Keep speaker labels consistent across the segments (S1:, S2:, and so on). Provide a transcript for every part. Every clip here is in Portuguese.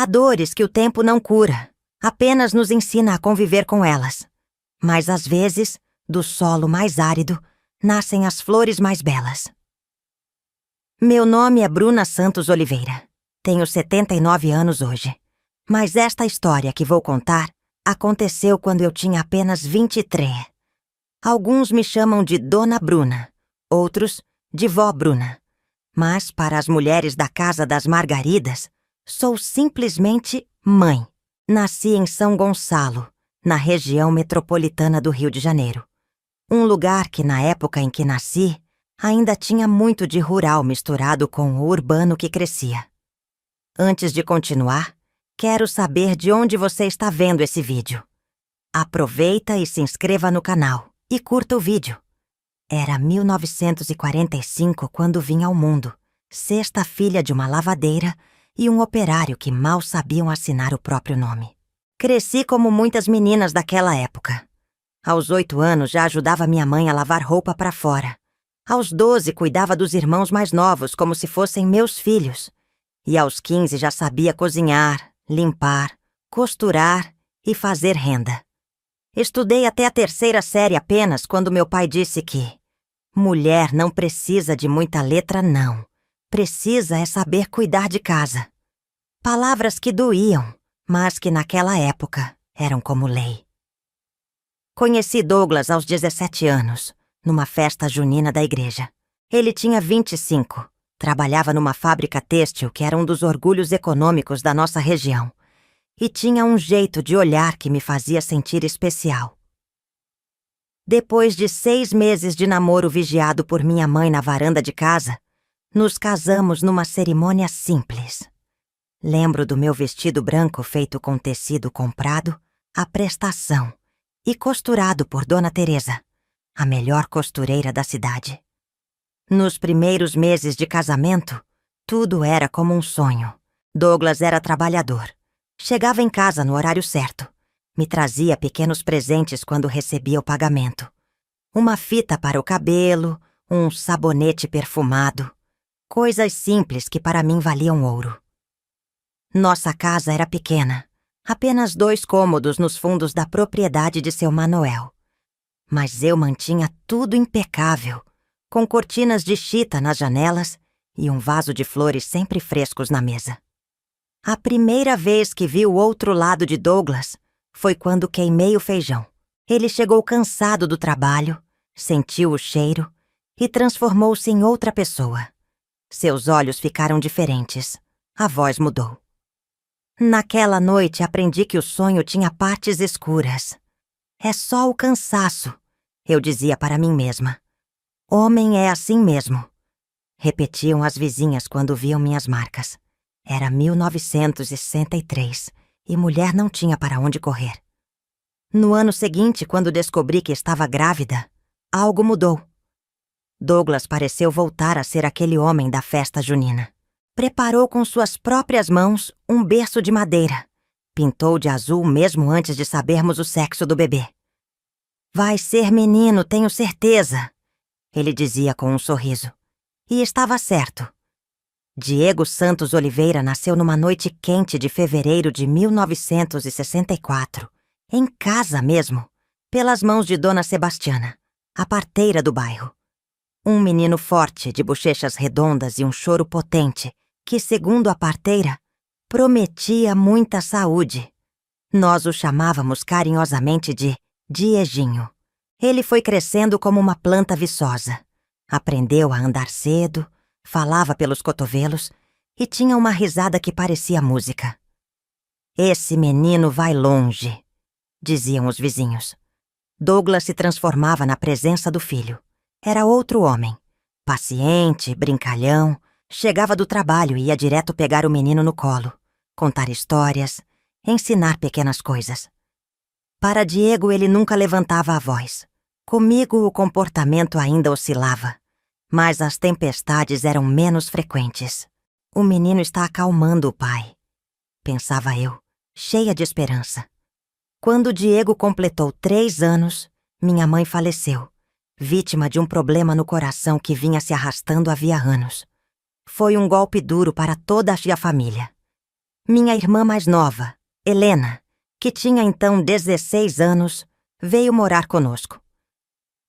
S1: Há dores que o tempo não cura, apenas nos ensina a conviver com elas. Mas às vezes, do solo mais árido, nascem as flores mais belas. Meu nome é Bruna Santos Oliveira. Tenho 79 anos hoje. Mas esta história que vou contar aconteceu quando eu tinha apenas 23. Alguns me chamam de Dona Bruna, outros de Vó Bruna. Mas para as mulheres da Casa das Margaridas, sou simplesmente mãe. Nasci em São Gonçalo, na região metropolitana do Rio de Janeiro. Um lugar que, na época em que nasci, ainda tinha muito de rural misturado com o urbano que crescia. Antes de continuar, quero saber de onde você está vendo esse vídeo. Aproveita e se inscreva no canal e curta o vídeo. Era 1945 quando vim ao mundo, sexta filha de uma lavadeira e um operário que mal sabiam assinar o próprio nome. Cresci como muitas meninas daquela época. Aos 8 anos já ajudava minha mãe a lavar roupa para fora. Aos 12 cuidava dos irmãos mais novos como se fossem meus filhos. E aos 15 já sabia cozinhar, limpar, costurar e fazer renda. Estudei até a 3ª série apenas quando meu pai disse que mulher não precisa de muita letra, não. Precisa é saber cuidar de casa. Palavras que doíam, mas que naquela época eram como lei. Conheci Douglas aos 17 anos, numa festa junina da igreja. Ele tinha 25, trabalhava numa fábrica têxtil que era um dos orgulhos econômicos da nossa região, e tinha um jeito de olhar que me fazia sentir especial. Depois de 6 meses de namoro vigiado por minha mãe na varanda de casa, nos casamos numa cerimônia simples. Lembro do meu vestido branco feito com tecido comprado, à prestação, e costurado por Dona Teresa, a melhor costureira da cidade. Nos primeiros meses de casamento, tudo era como um sonho. Douglas era trabalhador. Chegava em casa no horário certo. Me trazia pequenos presentes quando recebia o pagamento. Uma fita para o cabelo, um sabonete perfumado. Coisas simples que para mim valiam ouro. Nossa casa era pequena. Apenas 2 cômodos nos fundos da propriedade de seu Manuel. Mas eu mantinha tudo impecável, com cortinas de chita nas janelas e um vaso de flores sempre frescos na mesa. A primeira vez que vi o outro lado de Douglas foi quando queimei o feijão. Ele chegou cansado do trabalho, sentiu o cheiro e transformou-se em outra pessoa. Seus olhos ficaram diferentes, a voz mudou. Naquela noite aprendi que o sonho tinha partes escuras. É só o cansaço, eu dizia para mim mesma. Homem é assim mesmo. Repetiam as vizinhas quando viam minhas marcas. Era 1963 e mulher não tinha para onde correr. No ano seguinte, quando descobri que estava grávida, algo mudou. Douglas pareceu voltar a ser aquele homem da festa junina. Preparou com suas próprias mãos um berço de madeira. Pintou de azul mesmo antes de sabermos o sexo do bebê. Vai ser menino, tenho certeza, ele dizia com um sorriso. E estava certo. Diego Santos Oliveira nasceu numa noite quente de fevereiro de 1964, em casa mesmo, pelas mãos de Dona Sebastiana, a parteira do bairro. Um menino forte, de bochechas redondas e um choro potente, que, segundo a parteira, prometia muita saúde. Nós o chamávamos carinhosamente de Dieguinho. Ele foi crescendo como uma planta viçosa. Aprendeu a andar cedo, falava pelos cotovelos e tinha uma risada que parecia música. Esse menino vai longe, diziam os vizinhos. Douglas se transformava na presença do filho. Era outro homem, paciente, brincalhão, chegava do trabalho e ia direto pegar o menino no colo, contar histórias, ensinar pequenas coisas. Para Diego ele nunca levantava a voz. Comigo o comportamento ainda oscilava, mas as tempestades eram menos frequentes. O menino está acalmando o pai, pensava eu, cheia de esperança. Quando Diego completou 3 anos, minha mãe faleceu, vítima de um problema no coração que vinha se arrastando havia anos. Foi um golpe duro para toda a família. Minha irmã mais nova, Helena, que tinha então 16 anos, veio morar conosco.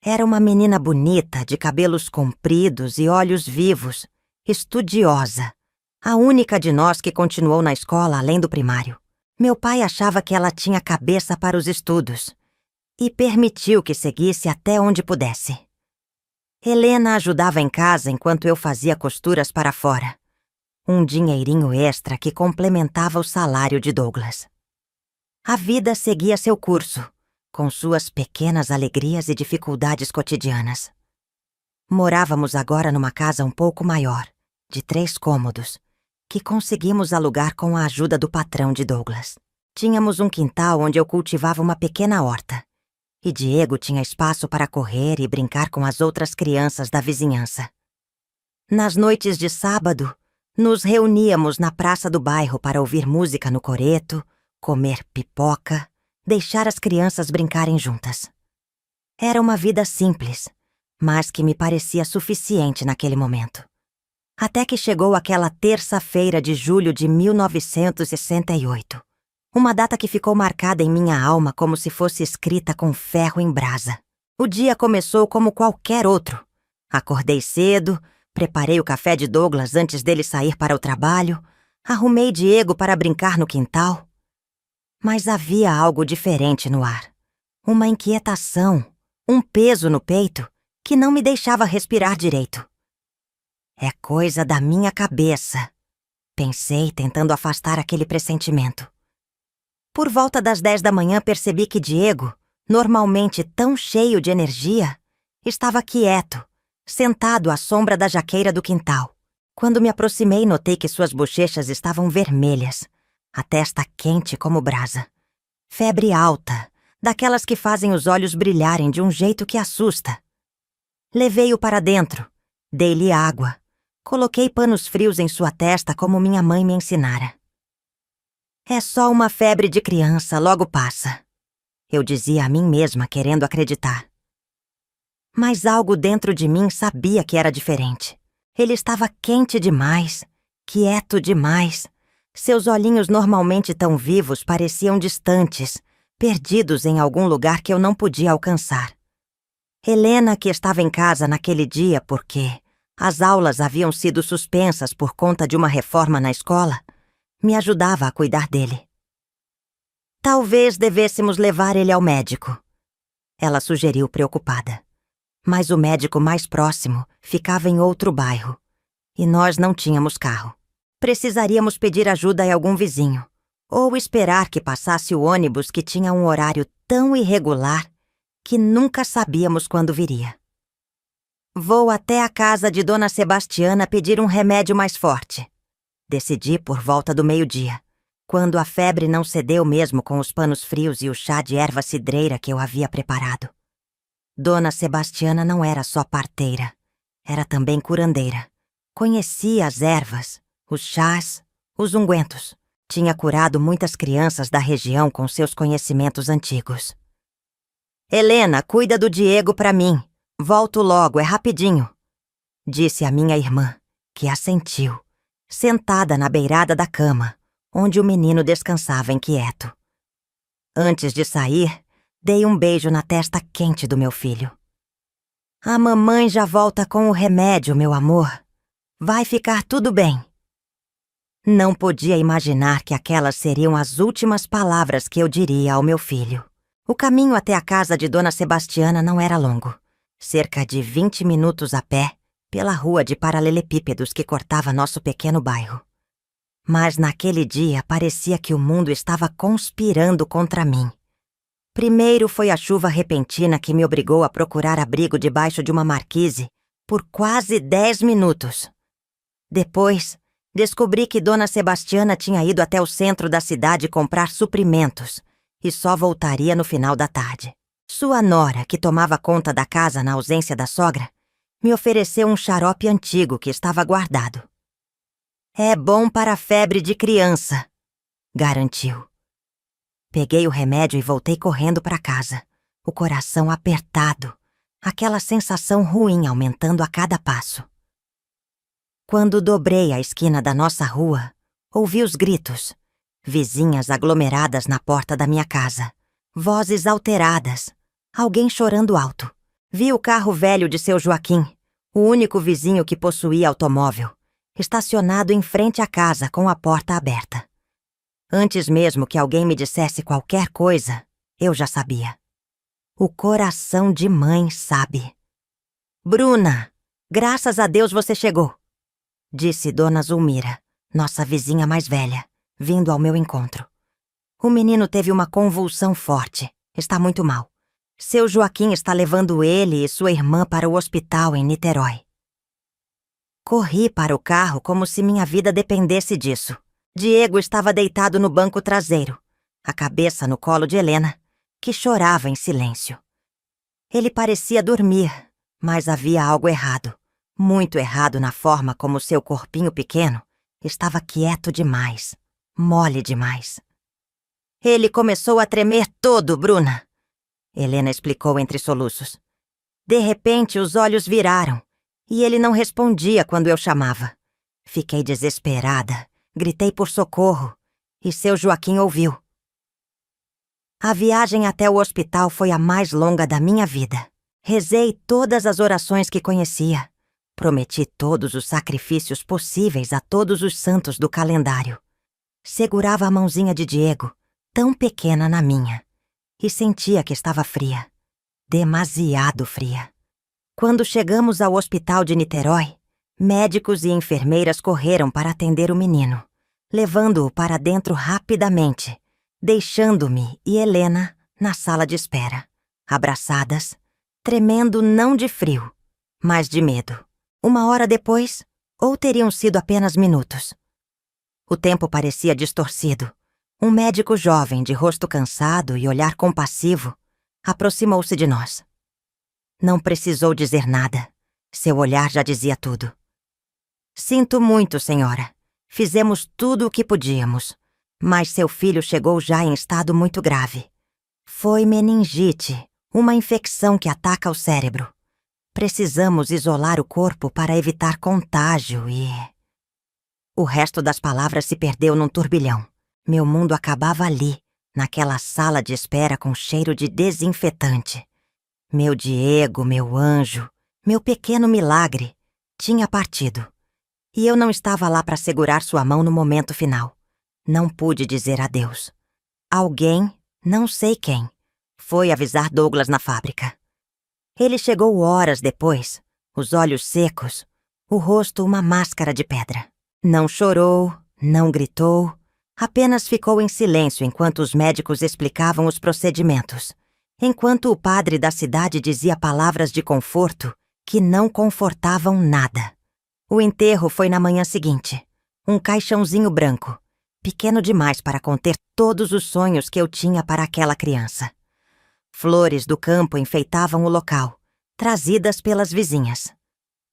S1: Era uma menina bonita, de cabelos compridos e olhos vivos, estudiosa, a única de nós que continuou na escola além do primário. Meu pai achava que ela tinha cabeça para os estudos e permitiu que seguisse até onde pudesse. Helena ajudava em casa enquanto eu fazia costuras para fora. Um dinheirinho extra que complementava o salário de Douglas. A vida seguia seu curso, com suas pequenas alegrias e dificuldades cotidianas. Morávamos agora numa casa um pouco maior, de 3 cômodos, que conseguimos alugar com a ajuda do patrão de Douglas. Tínhamos um quintal onde eu cultivava uma pequena horta, e Diego tinha espaço para correr e brincar com as outras crianças da vizinhança. Nas noites de sábado, nos reuníamos na praça do bairro para ouvir música no coreto, comer pipoca, deixar as crianças brincarem juntas. Era uma vida simples, mas que me parecia suficiente naquele momento. Até que chegou aquela terça-feira de julho de 1968. Uma data que ficou marcada em minha alma como se fosse escrita com ferro em brasa. O dia começou como qualquer outro. Acordei cedo, preparei o café de Douglas antes dele sair para o trabalho, arrumei Diego para brincar no quintal. Mas havia algo diferente no ar. Uma inquietação, um peso no peito que não me deixava respirar direito. É coisa da minha cabeça, pensei, tentando afastar aquele pressentimento. Por volta das 10 da manhã percebi que Diego, normalmente tão cheio de energia, estava quieto, sentado à sombra da jaqueira do quintal. Quando me aproximei, notei que suas bochechas estavam vermelhas, a testa quente como brasa. Febre alta, daquelas que fazem os olhos brilharem de um jeito que assusta. Levei-o para dentro, dei-lhe água, coloquei panos frios em sua testa como minha mãe me ensinara. É só uma febre de criança, logo passa. Eu dizia a mim mesma, querendo acreditar. Mas algo dentro de mim sabia que era diferente. Ele estava quente demais, quieto demais. Seus olhinhos normalmente tão vivos pareciam distantes, perdidos em algum lugar que eu não podia alcançar. Helena, que estava em casa naquele dia porque as aulas haviam sido suspensas por conta de uma reforma na escola, me ajudava a cuidar dele. Talvez devêssemos levar ele ao médico, ela sugeriu preocupada. Mas o médico mais próximo ficava em outro bairro, e nós não tínhamos carro. Precisaríamos pedir ajuda a algum vizinho, ou esperar que passasse o ônibus que tinha um horário tão irregular que nunca sabíamos quando viria. Vou até a casa de Dona Sebastiana pedir um remédio mais forte. Decidi por volta do meio-dia, quando a febre não cedeu mesmo com os panos frios e o chá de erva cidreira que eu havia preparado. Dona Sebastiana não era só parteira, era também curandeira. Conhecia as ervas, os chás, os ungüentos. Tinha curado muitas crianças da região com seus conhecimentos antigos. Helena, cuida do Diego para mim. Volto logo, é rapidinho, disse a minha irmã, que assentiu, sentada na beirada da cama, onde o menino descansava inquieto. Antes de sair, dei um beijo na testa quente do meu filho. A mamãe já volta com o remédio, meu amor. Vai ficar tudo bem. Não podia imaginar que aquelas seriam as últimas palavras que eu diria ao meu filho. O caminho até a casa de Dona Sebastiana não era longo. Cerca de 20 minutos a pé, pela rua de paralelepípedos que cortava nosso pequeno bairro. Mas naquele dia parecia que o mundo estava conspirando contra mim. Primeiro foi a chuva repentina que me obrigou a procurar abrigo debaixo de uma marquise por quase 10 minutos. Depois, descobri que Dona Sebastiana tinha ido até o centro da cidade comprar suprimentos e só voltaria no final da tarde. Sua nora, que tomava conta da casa na ausência da sogra, me ofereceu um xarope antigo que estava guardado. É bom para a febre de criança, garantiu. Peguei o remédio e voltei correndo para casa, o coração apertado, aquela sensação ruim aumentando a cada passo. Quando dobrei a esquina da nossa rua, ouvi os gritos Vizinhas aglomeradas na porta da minha casa. Vozes alteradas. Alguém chorando alto. Vi o carro velho de seu Joaquim, o único vizinho que possuía automóvel, estacionado em frente à casa com a porta aberta. Antes mesmo que alguém me dissesse qualquer coisa, eu já sabia. O coração de mãe sabe. Bruna, graças a Deus você chegou, disse Dona Zulmira, nossa vizinha mais velha, vindo ao meu encontro. O menino teve uma convulsão forte. Está muito mal. Seu Joaquim está levando ele e sua irmã para o hospital em Niterói. Corri para o carro como se minha vida dependesse disso. Diego estava deitado no banco traseiro, a cabeça no colo de Helena, que chorava em silêncio. Ele parecia dormir, mas havia algo errado, muito errado na forma como seu corpinho pequeno estava quieto demais, mole demais. Ele começou a tremer todo, Bruna, Helena explicou entre soluços. De repente, os olhos viraram, e ele não respondia quando eu chamava. Fiquei desesperada, gritei por socorro, e seu Joaquim ouviu. A viagem até o hospital foi a mais longa da minha vida. Rezei todas as orações que conhecia. Prometi todos os sacrifícios possíveis a todos os santos do calendário. Segurava a mãozinha de Diego, tão pequena na minha, e sentia que estava fria. Demasiado fria. Quando chegamos ao hospital de Niterói, médicos e enfermeiras correram para atender o menino, levando-o para dentro rapidamente, deixando-me e Helena na sala de espera, abraçadas, tremendo não de frio, mas de medo. 1 hora depois, ou teriam sido apenas minutos. O tempo parecia distorcido. Um médico jovem, de rosto cansado e olhar compassivo, aproximou-se de nós. Não precisou dizer nada. Seu olhar já dizia tudo. Sinto muito, senhora. Fizemos tudo o que podíamos, mas seu filho chegou já em estado muito grave. Foi meningite, uma infecção que ataca o cérebro. Precisamos isolar o corpo para evitar contágio e... O resto das palavras se perdeu num turbilhão. Meu mundo acabava ali, naquela sala de espera com cheiro de desinfetante. Meu Diego, meu anjo, meu pequeno milagre, tinha partido. E eu não estava lá para segurar sua mão no momento final. Não pude dizer adeus. Alguém, não sei quem, foi avisar Douglas na fábrica. Ele chegou horas depois, os olhos secos, o rosto uma máscara de pedra. Não chorou, não gritou, apenas ficou em silêncio enquanto os médicos explicavam os procedimentos, enquanto o padre da cidade dizia palavras de conforto que não confortavam nada. O enterro foi na manhã seguinte, um caixãozinho branco, pequeno demais para conter todos os sonhos que eu tinha para aquela criança. Flores do campo enfeitavam o local, trazidas pelas vizinhas.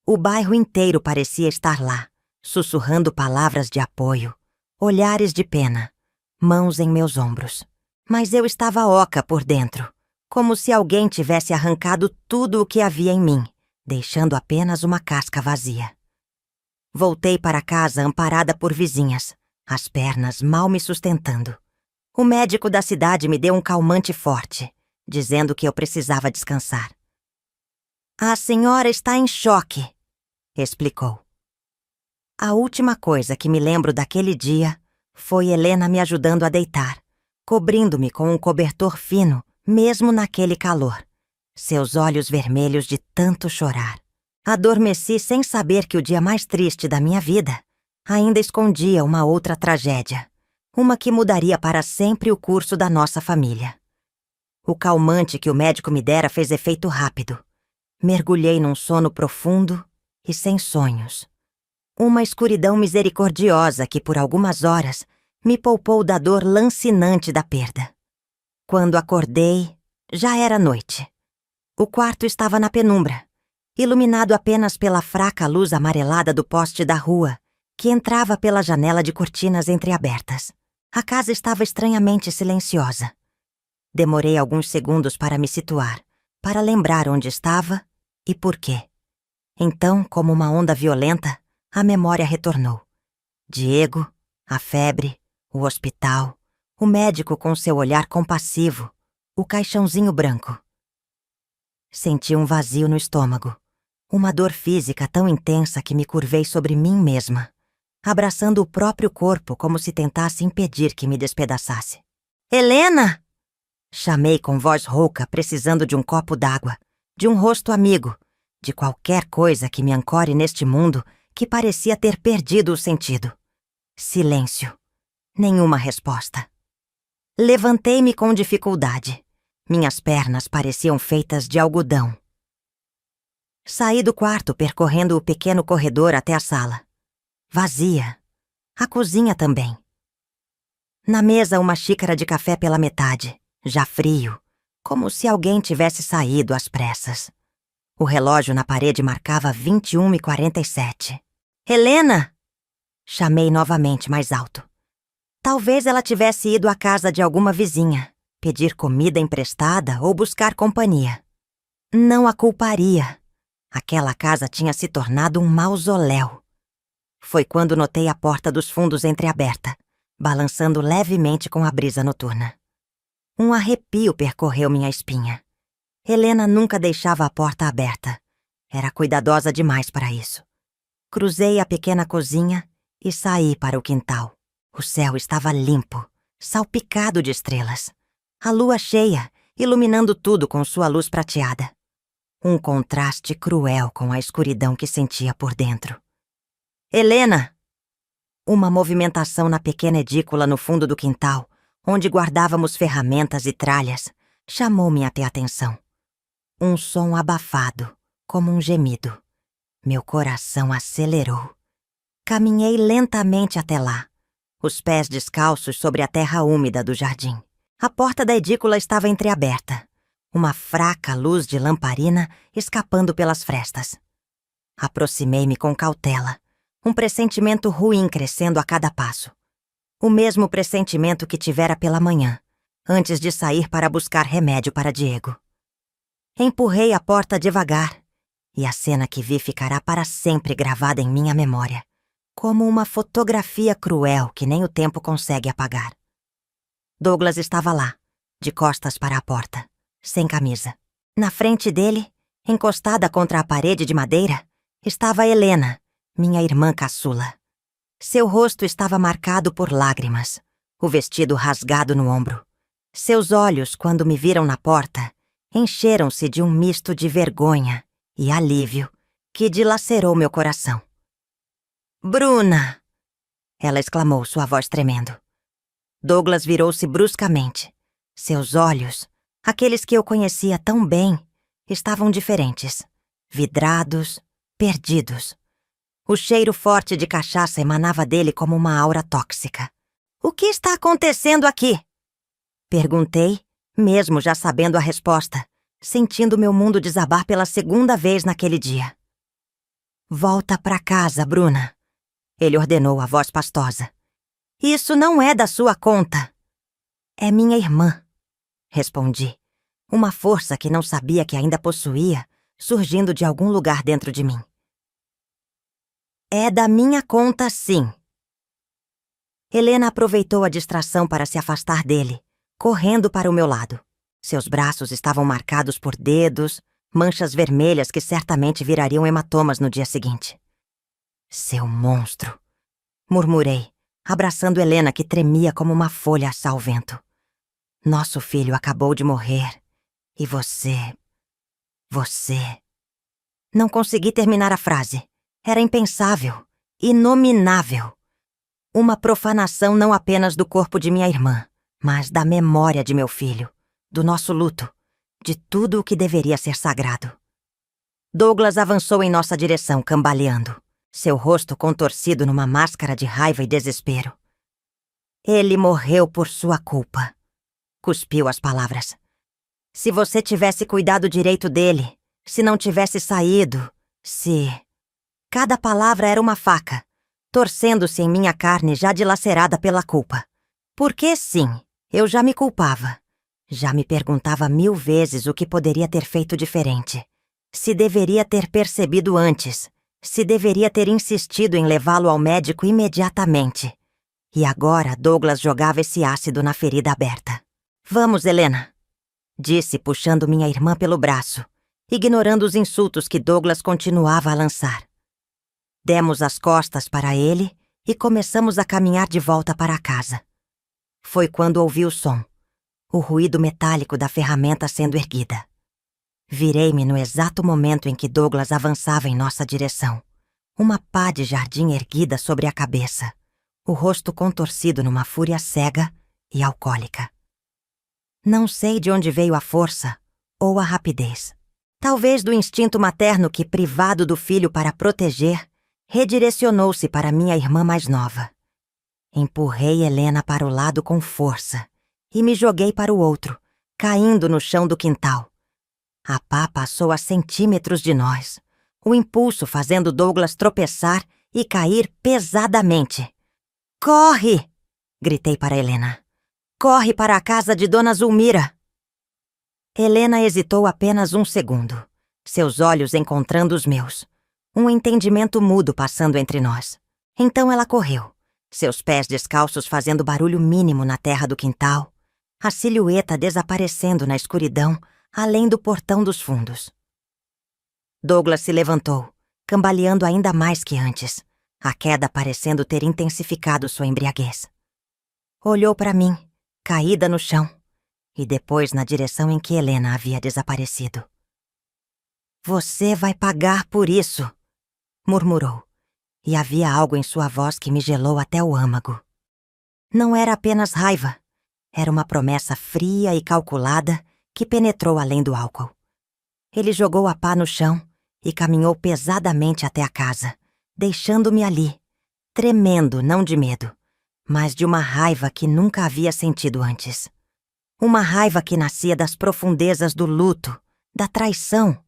S1: O bairro inteiro parecia estar lá, sussurrando palavras de apoio, olhares de pena, mãos em meus ombros. Mas eu estava oca por dentro, como se alguém tivesse arrancado tudo o que havia em mim, deixando apenas uma casca vazia. Voltei para casa amparada por vizinhas, as pernas mal me sustentando. O médico da cidade me deu um calmante forte, dizendo que eu precisava descansar. A senhora está em choque, explicou. A última coisa que me lembro daquele dia foi Helena me ajudando a deitar, cobrindo-me com um cobertor fino, mesmo naquele calor. Seus olhos vermelhos de tanto chorar. Adormeci sem saber que o dia mais triste da minha vida ainda escondia uma outra tragédia, uma que mudaria para sempre o curso da nossa família. O calmante que o médico me dera fez efeito rápido. Mergulhei num sono profundo e sem sonhos. Uma escuridão misericordiosa que, por algumas horas, me poupou da dor lancinante da perda. Quando acordei, já era noite. O quarto estava na penumbra, iluminado apenas pela fraca luz amarelada do poste da rua, que entrava pela janela de cortinas entreabertas. A casa estava estranhamente silenciosa. Demorei alguns segundos para me situar, para lembrar onde estava e por quê. Então, como uma onda violenta, a memória retornou. Diego, a febre, O hospital, o médico com seu olhar compassivo, o caixãozinho branco. Senti um vazio no estômago, uma dor física tão intensa que me curvei sobre mim mesma, abraçando o próprio corpo como se tentasse impedir que me despedaçasse. Helena! Chamei com voz rouca, precisando de um copo d'água, de um rosto amigo, de qualquer coisa que me ancore neste mundo que parecia ter perdido o sentido. Silêncio. Nenhuma resposta. Levantei-me com dificuldade. Minhas pernas pareciam feitas de algodão. Saí do quarto percorrendo o pequeno corredor até a sala. Vazia. A cozinha também. Na mesa, uma xícara de café pela metade, já frio, como se alguém tivesse saído às pressas. O relógio na parede marcava 21h47. Helena! Chamei novamente mais alto. Talvez ela tivesse ido à casa de alguma vizinha, pedir comida emprestada ou buscar companhia. Não a culparia. Aquela casa tinha se tornado um mausoléu. Foi quando notei a porta dos fundos entreaberta, balançando levemente com a brisa noturna. Um arrepio percorreu minha espinha. Helena nunca deixava a porta aberta. Era cuidadosa demais para isso. Cruzei a pequena cozinha e saí para o quintal. O céu estava limpo, salpicado de estrelas. A lua cheia, iluminando tudo com sua luz prateada. Um contraste cruel com a escuridão que sentia por dentro. Helena! Uma movimentação na pequena edícula no fundo do quintal, onde guardávamos ferramentas e tralhas, chamou minha atenção. Um som abafado, como um gemido. Meu coração acelerou. Caminhei lentamente até lá, os pés descalços sobre a terra úmida do jardim. A porta da edícula estava entreaberta, uma fraca luz de lamparina escapando pelas frestas. Aproximei-me com cautela, um pressentimento ruim crescendo a cada passo. O mesmo pressentimento que tivera pela manhã, antes de sair para buscar remédio para Diego. Empurrei a porta devagar, e a cena que vi ficará para sempre gravada em minha memória, como uma fotografia cruel que nem o tempo consegue apagar. Douglas estava lá, de costas para a porta, sem camisa. Na frente dele, encostada contra a parede de madeira, estava Helena, minha irmã caçula. Seu rosto estava marcado por lágrimas, o vestido rasgado no ombro. Seus olhos, quando me viram na porta, encheram-se de um misto de vergonha e alívio que dilacerou meu coração. Bruna! Ela exclamou, sua voz tremendo. Douglas virou-se bruscamente. Seus olhos, aqueles que eu conhecia tão bem, estavam diferentes, vidrados, perdidos. O cheiro forte de cachaça emanava dele como uma aura tóxica. O que está acontecendo aqui? Perguntei, mesmo já sabendo a resposta, sentindo meu mundo desabar pela segunda vez naquele dia. Volta pra casa, Bruna, ele ordenou a voz pastosa. Isso não é da sua conta. É minha irmã, respondi, uma força que não sabia que ainda possuía, surgindo de algum lugar dentro de mim. É da minha conta, sim. Helena aproveitou a distração para se afastar dele, correndo para o meu lado. Seus braços estavam marcados por dedos, manchas vermelhas que certamente virariam hematomas no dia seguinte. Seu monstro, murmurei, abraçando Helena que tremia como uma folha assar ao vento. Nosso filho acabou de morrer. E você... Não consegui terminar a frase. Era impensável, inominável. Uma profanação não apenas do corpo de minha irmã, mas da memória de meu filho, do nosso luto, de tudo o que deveria ser sagrado. Douglas avançou em nossa direção, cambaleando, seu rosto contorcido numa máscara de raiva e desespero. Ele morreu por sua culpa. Cuspiu as palavras. Se você tivesse cuidado direito dele, se não tivesse saído, se... Cada palavra era uma faca, torcendo-se em minha carne já dilacerada pela culpa. Porque sim, eu já me culpava. Já me perguntava 1000 vezes o que poderia ter feito diferente. Se deveria ter percebido antes. Se deveria ter insistido em levá-lo ao médico imediatamente. E agora Douglas jogava esse ácido na ferida aberta. Vamos, Helena, disse puxando minha irmã pelo braço, ignorando os insultos que Douglas continuava a lançar. Demos as costas para ele e começamos a caminhar de volta para a casa. Foi quando ouvi o som, o ruído metálico da ferramenta sendo erguida. Virei-me no exato momento em que Douglas avançava em nossa direção, uma pá de jardim erguida sobre a cabeça, o rosto contorcido numa fúria cega e alcoólica. Não sei de onde veio a força ou a rapidez. Talvez do instinto materno que, privado do filho para proteger, redirecionou-se para minha irmã mais nova. Empurrei Helena para o lado com força e me joguei para o outro, caindo no chão do quintal. A pá passou a centímetros de nós, o impulso fazendo Douglas tropeçar e cair pesadamente. "Corre!" gritei para Helena. "Corre para a casa de Dona Zulmira!" Helena hesitou apenas um segundo, seus olhos encontrando os meus. Um entendimento mudo passando entre nós. Então ela correu, seus pés descalços fazendo barulho mínimo na terra do quintal, a silhueta desaparecendo na escuridão além do portão dos fundos. Douglas se levantou, cambaleando ainda mais que antes, a queda parecendo ter intensificado sua embriaguez. Olhou para mim, caída no chão, e depois na direção em que Helena havia desaparecido. "Você vai pagar por isso", murmurou, e havia algo em sua voz que me gelou até o âmago. Não era apenas raiva, era uma promessa fria e calculada que penetrou além do álcool. Ele jogou a pá no chão e caminhou pesadamente até a casa, deixando-me ali, tremendo não de medo, mas de uma raiva que nunca havia sentido antes. Uma raiva que nascia das profundezas do luto, da traição,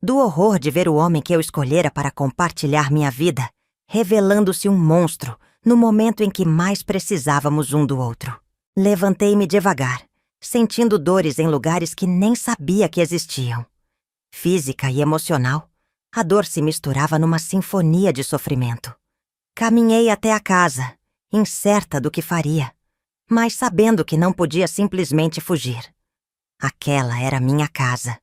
S1: do horror de ver o homem que eu escolhera para compartilhar minha vida, revelando-se um monstro no momento em que mais precisávamos um do outro. Levantei-me devagar, sentindo dores em lugares que nem sabia que existiam. Física e emocional, a dor se misturava numa sinfonia de sofrimento. Caminhei até a casa, incerta do que faria, mas sabendo que não podia simplesmente fugir. Aquela era minha casa,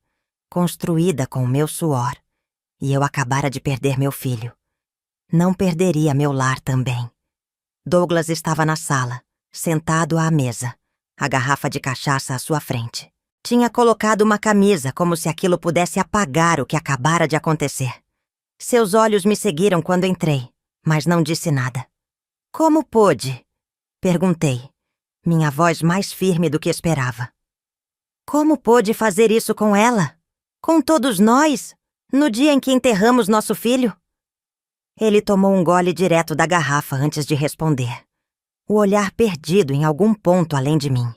S1: construída com o meu suor, e eu acabara de perder meu filho. Não perderia meu lar também. Douglas estava na sala, sentado à mesa, a garrafa de cachaça à sua frente. Tinha colocado uma camisa como se aquilo pudesse apagar o que acabara de acontecer. Seus olhos me seguiram quando entrei, mas não disse nada. "Como pôde?" perguntei, minha voz mais firme do que esperava. "Como pôde fazer isso com ela? Com todos nós? No dia em que enterramos nosso filho?" Ele tomou um gole direto da garrafa antes de responder, o olhar perdido em algum ponto além de mim.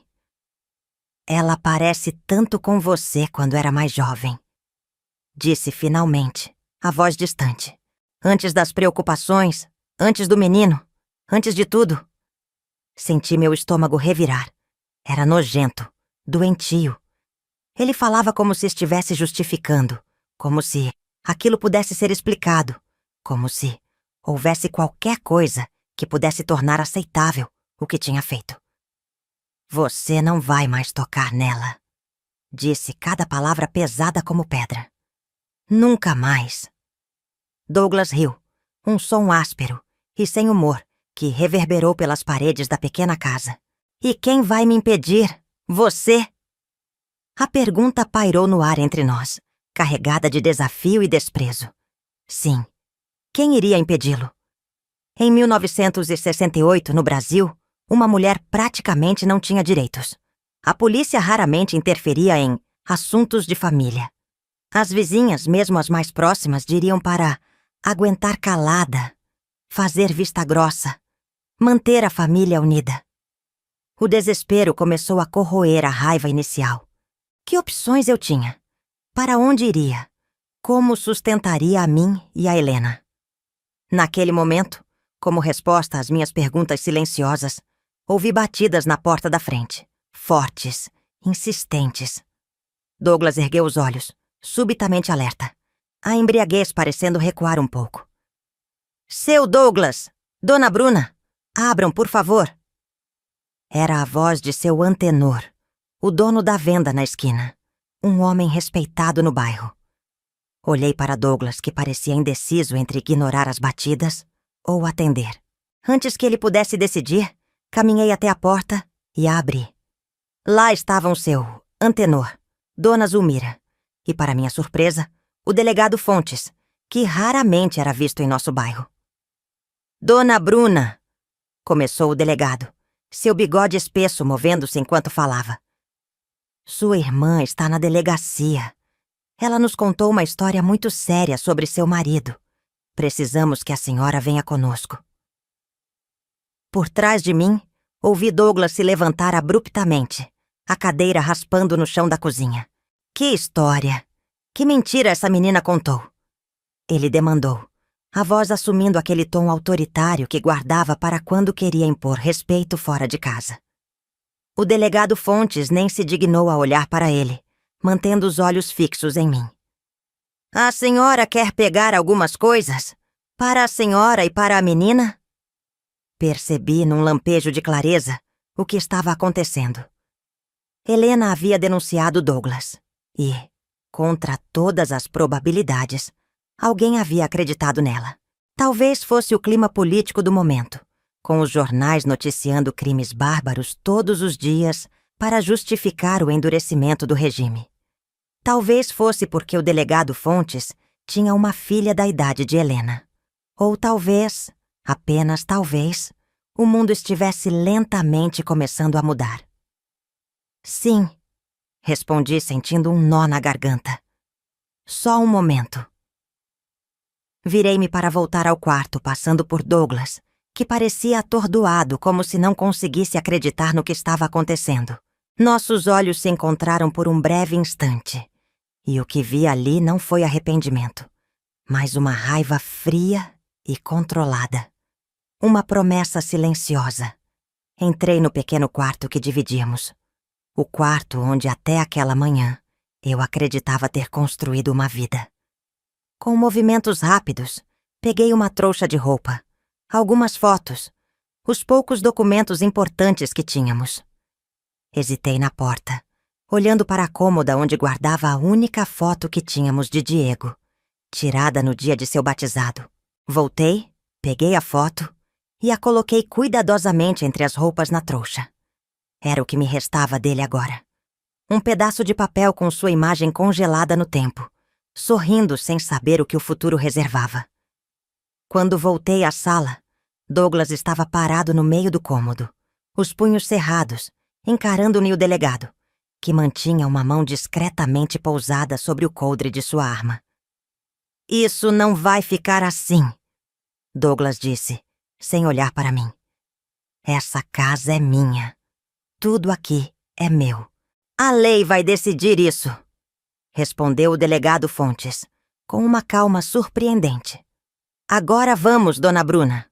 S1: "Ela parece tanto com você quando era mais jovem", disse finalmente, a voz distante. "Antes das preocupações, antes do menino, antes de tudo." Senti meu estômago revirar. Era nojento, doentio. Ele falava como se estivesse justificando, como se aquilo pudesse ser explicado, como se houvesse qualquer coisa que pudesse tornar aceitável o que tinha feito. "Você não vai mais tocar nela", disse cada palavra pesada como pedra. "Nunca mais." Douglas riu, um som áspero e sem humor que reverberou pelas paredes da pequena casa. "E quem vai me impedir? Você?" A pergunta pairou no ar entre nós, carregada de desafio e desprezo. Sim, quem iria impedi-lo? Em 1968, no Brasil, uma mulher praticamente não tinha direitos. A polícia raramente interferia em assuntos de família. As vizinhas, mesmo as mais próximas, diriam para aguentar calada, fazer vista grossa, manter a família unida. O desespero começou a corroer a raiva inicial. Que opções eu tinha? Para onde iria? Como sustentaria a mim e a Helena? Naquele momento, como resposta às minhas perguntas silenciosas, ouvi batidas na porta da frente, fortes, insistentes. Douglas ergueu os olhos, subitamente alerta, a embriaguez parecendo recuar um pouco. "Seu Douglas! Dona Bruna! Abram, por favor. Era a voz de seu antenor, o dono da venda na esquina, um homem respeitado no bairro. Olhei para Douglas, que parecia indeciso entre ignorar as batidas ou atender. Antes que ele pudesse decidir, caminhei até a porta e a abri. Lá estavam seu antenor, Dona Zulmira, e, para minha surpresa, o delegado Fontes, que raramente era visto em nosso bairro. Dona Bruna, começou o delegado, seu bigode espesso movendo-se enquanto falava. Sua irmã está na delegacia. Ela nos contou uma história muito séria sobre seu marido. Precisamos que a senhora venha conosco. Por trás de mim, ouvi Douglas se levantar abruptamente, a cadeira raspando no chão da cozinha. Que história! Que mentira essa menina contou! Ele demandou, a voz assumindo aquele tom autoritário que guardava para quando queria impor respeito fora de casa. O delegado Fontes nem se dignou a olhar para ele, mantendo os olhos fixos em mim. A senhora quer pegar algumas coisas? Para a senhora e para a menina? Percebi num lampejo de clareza o que estava acontecendo. Helena havia denunciado Douglas e, contra todas as probabilidades, alguém havia acreditado nela. Talvez fosse o clima político do momento, com os jornais noticiando crimes bárbaros todos os dias para justificar o endurecimento do regime. Talvez fosse porque o delegado Fontes tinha uma filha da idade de Helena. Ou talvez, apenas talvez, o mundo estivesse lentamente começando a mudar. Sim, respondi sentindo um nó na garganta. Só um momento. Virei-me para voltar ao quarto, passando por Douglas, que parecia atordoado, como se não conseguisse acreditar no que estava acontecendo. Nossos olhos se encontraram por um breve instante, e o que vi ali não foi arrependimento, mas uma raiva fria e controlada. Uma promessa silenciosa. Entrei no pequeno quarto que dividíamos. O quarto onde até aquela manhã eu acreditava ter construído uma vida. Com movimentos rápidos, peguei uma trouxa de roupa, algumas fotos, os poucos documentos importantes que tínhamos. Hesitei na porta, olhando para a cômoda onde guardava a única foto que tínhamos de Diego, tirada no dia de seu batizado. Voltei, peguei a foto e a coloquei cuidadosamente entre as roupas na trouxa. Era o que me restava dele agora. Um pedaço de papel com sua imagem congelada no tempo, sorrindo sem saber o que o futuro reservava. Quando voltei à sala, Douglas estava parado no meio do cômodo, os punhos cerrados, encarando-me o delegado, que mantinha uma mão discretamente pousada sobre o coldre de sua arma. Isso não vai ficar assim, Douglas disse, sem olhar para mim. Essa casa é minha. Tudo aqui é meu. A lei vai decidir isso, respondeu o delegado Fontes, com uma calma surpreendente. Agora vamos, Dona Bruna.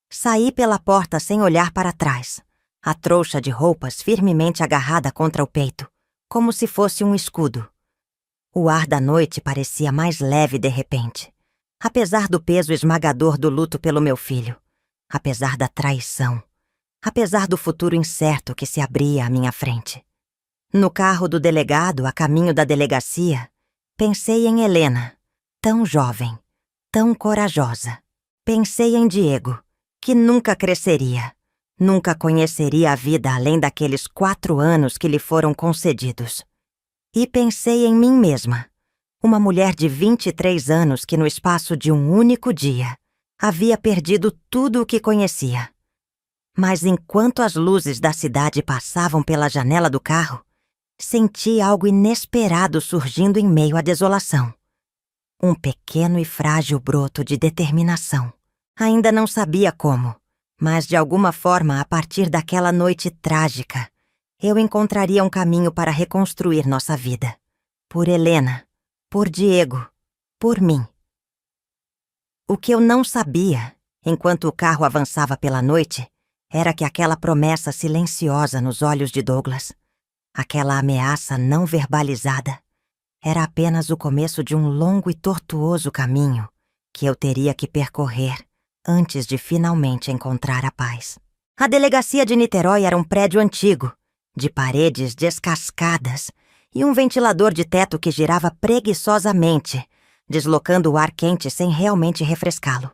S1: Saí pela porta sem olhar para trás, a trouxa de roupas firmemente agarrada contra o peito, como se fosse um escudo. O ar da noite parecia mais leve de repente, apesar do peso esmagador do luto pelo meu filho, apesar da traição, apesar do futuro incerto que se abria à minha frente. No carro do delegado, a caminho da delegacia, pensei em Helena, tão jovem, tão corajosa. Pensei em Diego, que nunca cresceria, nunca conheceria a vida além daqueles 4 anos que lhe foram concedidos. E pensei em mim mesma, uma mulher de 23 anos que no espaço de um único dia havia perdido tudo o que conhecia. Mas enquanto as luzes da cidade passavam pela janela do carro, senti algo inesperado surgindo em meio à desolação. Um pequeno e frágil broto de determinação. Ainda não sabia como, mas de alguma forma, a partir daquela noite trágica, eu encontraria um caminho para reconstruir nossa vida. Por Helena, por Diego, por mim. O que eu não sabia, enquanto o carro avançava pela noite, era que aquela promessa silenciosa nos olhos de Douglas, aquela ameaça não verbalizada, era apenas o começo de um longo e tortuoso caminho que eu teria que percorrer antes de finalmente encontrar a paz. A delegacia de Niterói era um prédio antigo, de paredes descascadas e um ventilador de teto que girava preguiçosamente, deslocando o ar quente sem realmente refrescá-lo.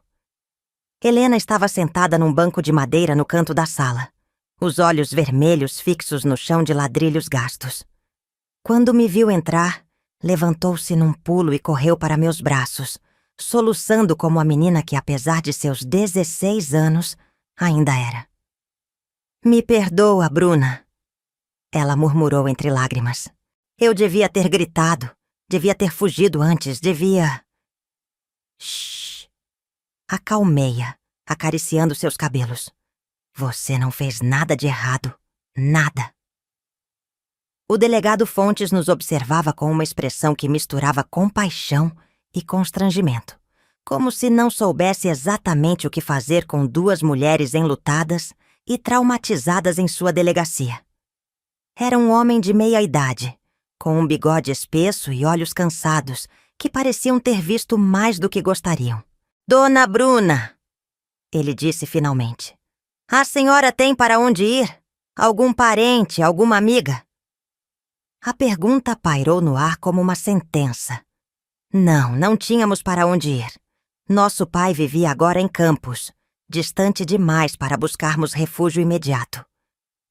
S1: Helena estava sentada num banco de madeira no canto da sala, os olhos vermelhos fixos no chão de ladrilhos gastos. Quando me viu entrar, levantou-se num pulo e correu para meus braços, soluçando como a menina que, apesar de seus 16 anos, ainda era. "Me perdoa, Bruna", ela murmurou entre lágrimas. "Eu devia ter gritado, devia ter fugido antes, devia..." "Shh!" Acalmei-a, acariciando seus cabelos. "Você não fez nada de errado, nada." O delegado Fontes nos observava com uma expressão que misturava compaixão e constrangimento, como se não soubesse exatamente o que fazer com duas mulheres enlutadas e traumatizadas em sua delegacia. Era um homem de meia-idade, com um bigode espesso e olhos cansados, que pareciam ter visto mais do que gostariam. "Dona Bruna", ele disse finalmente, "a senhora tem para onde ir? Algum parente, alguma amiga?" A pergunta pairou no ar como uma sentença. Não tínhamos para onde ir. Nosso pai vivia agora em Campos, distante demais para buscarmos refúgio imediato.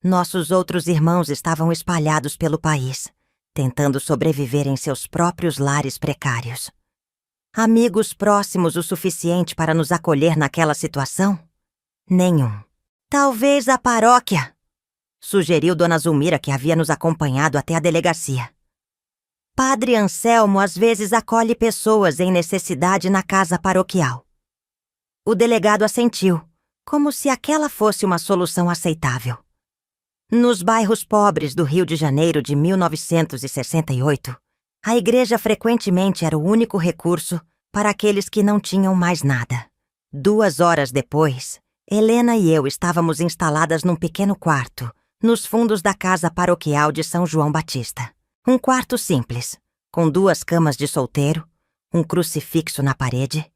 S1: Nossos outros irmãos estavam espalhados pelo país, tentando sobreviver em seus próprios lares precários. Amigos próximos o suficiente para nos acolher naquela situação? Nenhum. "Talvez a paróquia", sugeriu Dona Zulmira, que havia nos acompanhado até a delegacia. "Padre Anselmo às vezes acolhe pessoas em necessidade na casa paroquial." O delegado assentiu, como se aquela fosse uma solução aceitável. Nos bairros pobres do Rio de Janeiro de 1968, a igreja frequentemente era o único recurso para aqueles que não tinham mais nada. 2 horas depois, Helena e eu estávamos instaladas num pequeno quarto, nos fundos da casa paroquial de São João Batista. Um quarto simples, com 2 camas de solteiro, um crucifixo na parede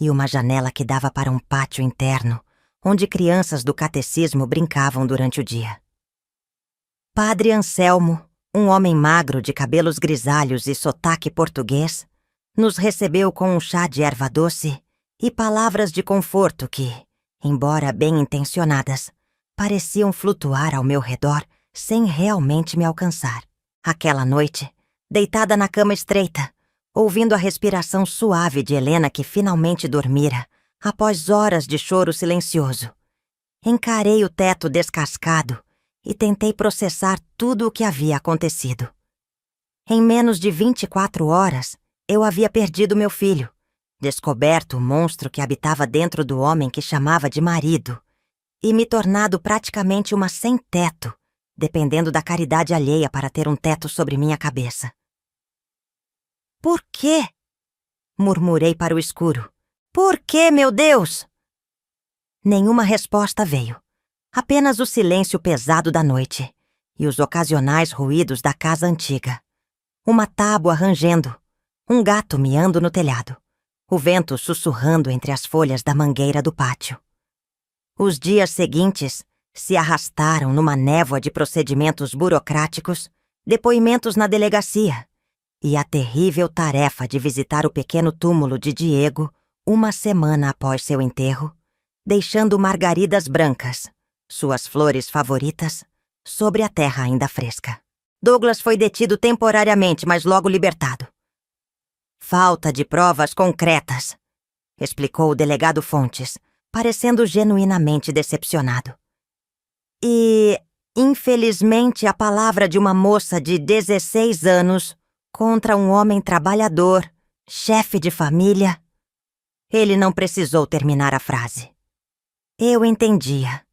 S1: e uma janela que dava para um pátio interno, onde crianças do catecismo brincavam durante o dia. Padre Anselmo, um homem magro de cabelos grisalhos e sotaque português, nos recebeu com um chá de erva doce e palavras de conforto que, embora bem intencionadas, pareciam flutuar ao meu redor sem realmente me alcançar. Aquela noite, deitada na cama estreita, ouvindo a respiração suave de Helena que finalmente dormira, após horas de choro silencioso, encarei o teto descascado e tentei processar tudo o que havia acontecido. Em menos de 24 horas, eu havia perdido meu filho, descoberto o monstro que habitava dentro do homem que chamava de marido, e me tornado praticamente uma sem-teto, dependendo da caridade alheia para ter um teto sobre minha cabeça. "Por quê?" murmurei para o escuro. "Por quê, meu Deus?" Nenhuma resposta veio. Apenas o silêncio pesado da noite e os ocasionais ruídos da casa antiga. Uma tábua rangendo, um gato miando no telhado, o vento sussurrando entre as folhas da mangueira do pátio. Os dias seguintes se arrastaram numa névoa de procedimentos burocráticos, depoimentos na delegacia e a terrível tarefa de visitar o pequeno túmulo de Diego 1 semana após seu enterro, deixando margaridas brancas, suas flores favoritas, sobre a terra ainda fresca. Douglas foi detido temporariamente, mas logo libertado. "Falta de provas concretas", explicou o delegado Fontes, parecendo genuinamente decepcionado. "E, infelizmente, a palavra de uma moça de 16 anos contra um homem trabalhador, chefe de família." Ele não precisou terminar a frase. Eu entendia.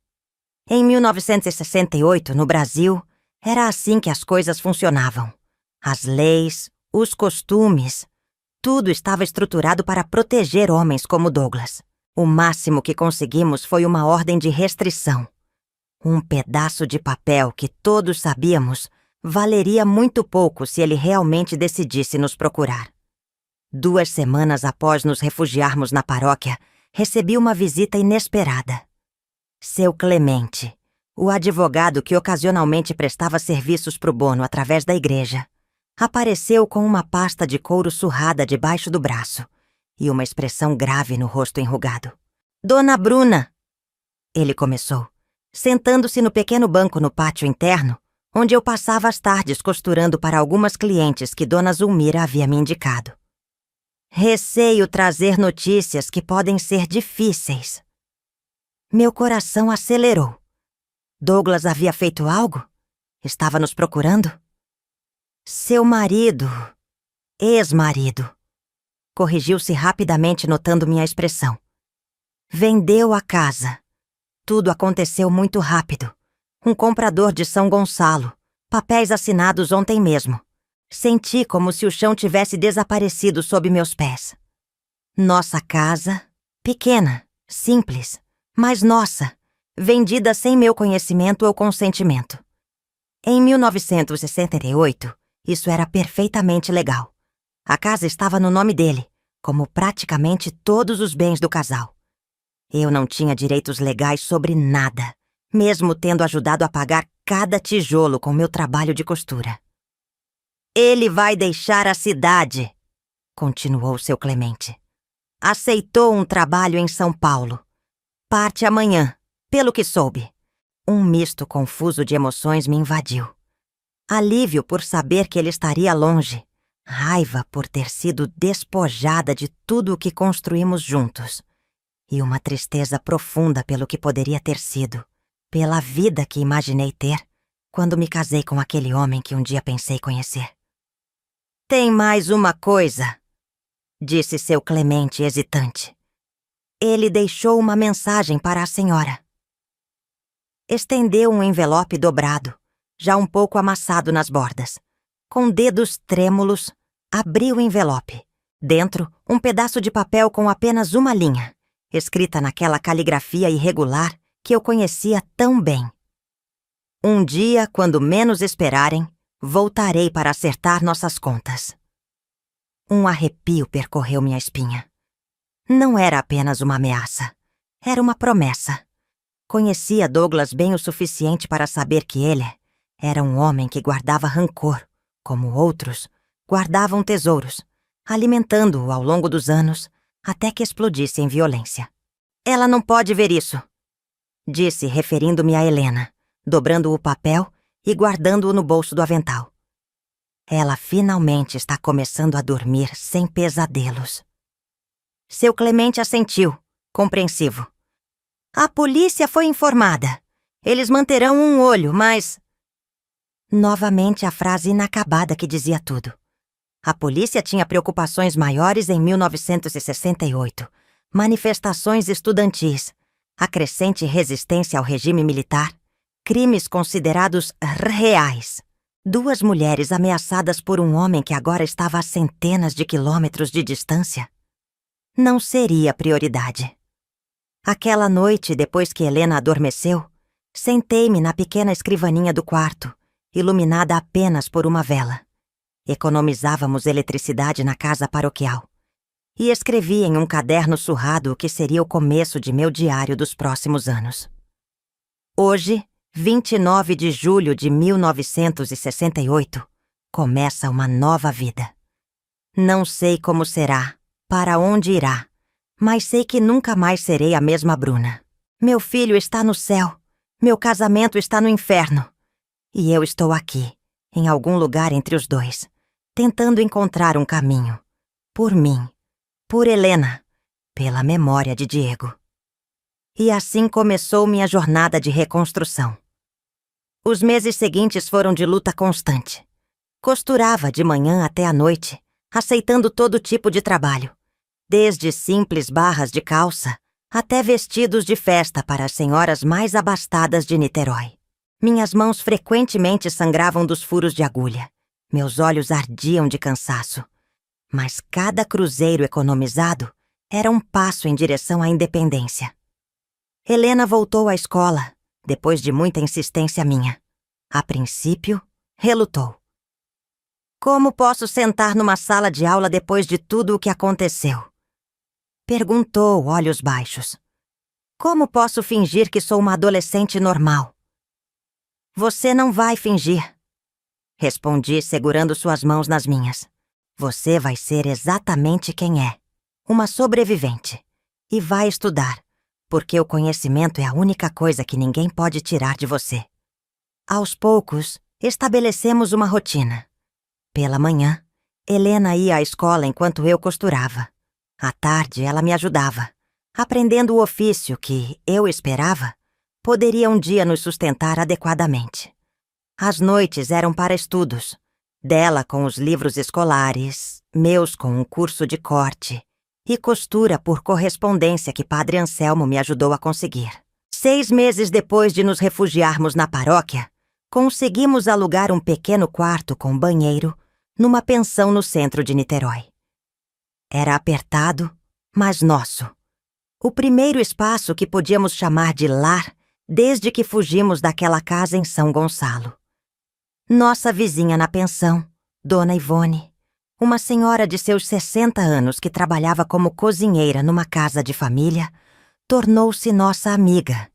S1: Em 1968, no Brasil, era assim que as coisas funcionavam. As leis, os costumes, tudo estava estruturado para proteger homens como Douglas. O máximo que conseguimos foi uma ordem de restrição. Um pedaço de papel que todos sabíamos valeria muito pouco se ele realmente decidisse nos procurar. 2 semanas após nos refugiarmos na paróquia, recebi uma visita inesperada. Seu Clemente, o advogado que ocasionalmente prestava serviços pro Bono através da igreja, apareceu com uma pasta de couro surrada debaixo do braço e uma expressão grave no rosto enrugado. "Dona Bruna!" ele começou, sentando-se no pequeno banco no pátio interno, onde eu passava as tardes costurando para algumas clientes que Dona Zulmira havia me indicado. "Receio trazer notícias que podem ser difíceis." Meu coração acelerou. Douglas havia feito algo? Estava nos procurando? Seu marido, ex-marido, corrigiu-se rapidamente notando minha expressão. Vendeu a casa. Tudo aconteceu muito rápido. Um comprador de São Gonçalo, papéis assinados ontem mesmo. Senti como se o chão tivesse desaparecido sob meus pés. Nossa casa, pequena, simples, mas nossa, vendida sem meu conhecimento ou consentimento. Em 1968, isso era perfeitamente legal. A casa estava no nome dele, como praticamente todos os bens do casal. Eu não tinha direitos legais sobre nada, mesmo tendo ajudado a pagar cada tijolo com meu trabalho de costura. "Ele vai deixar a cidade", continuou seu Clemente. "Aceitou um trabalho em São Paulo. Parte amanhã, pelo que soube." Um misto confuso de emoções me invadiu. Alívio por saber que ele estaria longe. Raiva por ter sido despojada de tudo o que construímos juntos. E uma tristeza profunda pelo que poderia ter sido, pela vida que imaginei ter, quando me casei com aquele homem que um dia pensei conhecer. "Tem mais uma coisa", disse seu Clemente hesitante. "Ele deixou uma mensagem para a senhora." Estendeu um envelope dobrado, já um pouco amassado nas bordas. Com dedos trêmulos, abri o envelope. Dentro, um pedaço de papel com apenas uma linha, escrita naquela caligrafia irregular que eu conhecia tão bem. "Um dia, quando menos esperarem, voltarei para acertar nossas contas." Um arrepio percorreu minha espinha. Não era apenas uma ameaça. Era uma promessa. Conhecia Douglas bem o suficiente para saber que ele era um homem que guardava rancor, como outros guardavam tesouros, alimentando-o ao longo dos anos até que explodisse em violência. "Ela não pode ver isso", disse, referindo-me a Helena, dobrando o papel e guardando-o no bolso do avental. "Ela finalmente está começando a dormir sem pesadelos." Seu Clemente assentiu, compreensivo. "A polícia foi informada. Eles manterão um olho, mas..." Novamente a frase inacabada que dizia tudo. A polícia tinha preocupações maiores em 1968. Manifestações estudantis, a crescente resistência ao regime militar, crimes considerados reais. 2 mulheres ameaçadas por um homem que agora estava a centenas de quilômetros de distância. Não seria prioridade. Aquela noite, depois que Helena adormeceu, sentei-me na pequena escrivaninha do quarto, iluminada apenas por uma vela. Economizávamos eletricidade na casa paroquial. E escrevi em um caderno surrado o que seria o começo de meu diário dos próximos anos. Hoje, 29 de julho de 1968, começa uma nova vida. Não sei como será, para onde irá, mas sei que nunca mais serei a mesma Bruna. Meu filho está no céu, meu casamento está no inferno. E eu estou aqui, em algum lugar entre os dois, tentando encontrar um caminho. Por mim, por Helena, pela memória de Diego. E assim começou minha jornada de reconstrução. Os meses seguintes foram de luta constante. Costurava de manhã até à noite, aceitando todo tipo de trabalho. Desde simples barras de calça até vestidos de festa para as senhoras mais abastadas de Niterói. Minhas mãos frequentemente sangravam dos furos de agulha. Meus olhos ardiam de cansaço. Mas cada cruzeiro economizado era um passo em direção à independência. Helena voltou à escola, depois de muita insistência minha. A princípio, relutou. "Como posso sentar numa sala de aula depois de tudo o que aconteceu?" Perguntou, olhos baixos. Como posso fingir que sou uma adolescente normal? Você não vai fingir. Respondi, segurando suas mãos nas minhas. Você vai ser exatamente quem é. Uma sobrevivente. E vai estudar, porque o conhecimento é a única coisa que ninguém pode tirar de você. Aos poucos, estabelecemos uma rotina. Pela manhã, Helena ia à escola enquanto eu costurava. À tarde, ela me ajudava, aprendendo o ofício que, eu esperava, poderia um dia nos sustentar adequadamente. As noites eram para estudos, dela com os livros escolares, meus com um curso de corte e costura por correspondência que Padre Anselmo me ajudou a conseguir. 6 meses depois de nos refugiarmos na paróquia, conseguimos alugar um pequeno quarto com banheiro numa pensão no centro de Niterói. Era apertado, mas nosso. O primeiro espaço que podíamos chamar de lar desde que fugimos daquela casa em São Gonçalo. Nossa vizinha na pensão, Dona Ivone, uma senhora de seus 60 anos que trabalhava como cozinheira numa casa de família, tornou-se nossa amiga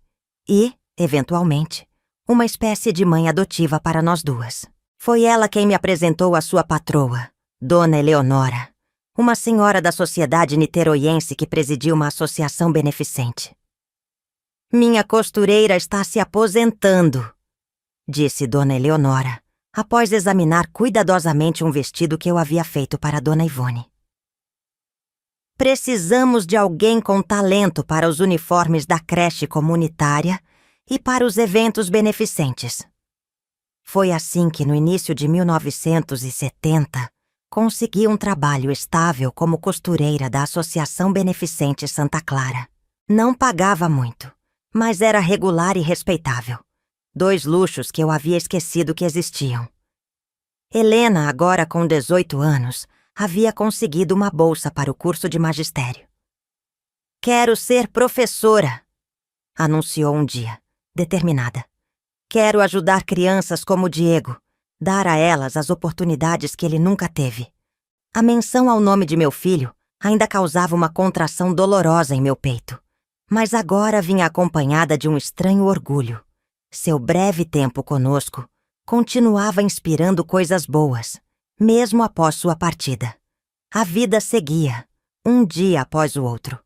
S1: e, eventualmente, uma espécie de mãe adotiva para nós duas. Foi ela quem me apresentou a sua patroa, Dona Eleonora, uma senhora da sociedade niteroiense que presidia uma associação beneficente. Minha costureira está se aposentando, disse Dona Eleonora, após examinar cuidadosamente um vestido que eu havia feito para Dona Ivone. Precisamos de alguém com talento para os uniformes da creche comunitária e para os eventos beneficentes. Foi assim que, no início de 1970, consegui um trabalho estável como costureira da Associação Beneficente Santa Clara. Não pagava muito, mas era regular e respeitável. 2 luxos que eu havia esquecido que existiam. Helena, agora com 18 anos, havia conseguido uma bolsa para o curso de magistério. Quero ser professora, anunciou um dia, determinada. Quero ajudar crianças como Diego, dar a elas as oportunidades que ele nunca teve. A menção ao nome de meu filho ainda causava uma contração dolorosa em meu peito, mas agora vinha acompanhada de um estranho orgulho. Seu breve tempo conosco continuava inspirando coisas boas, mesmo após sua partida. A vida seguia, um dia após o outro.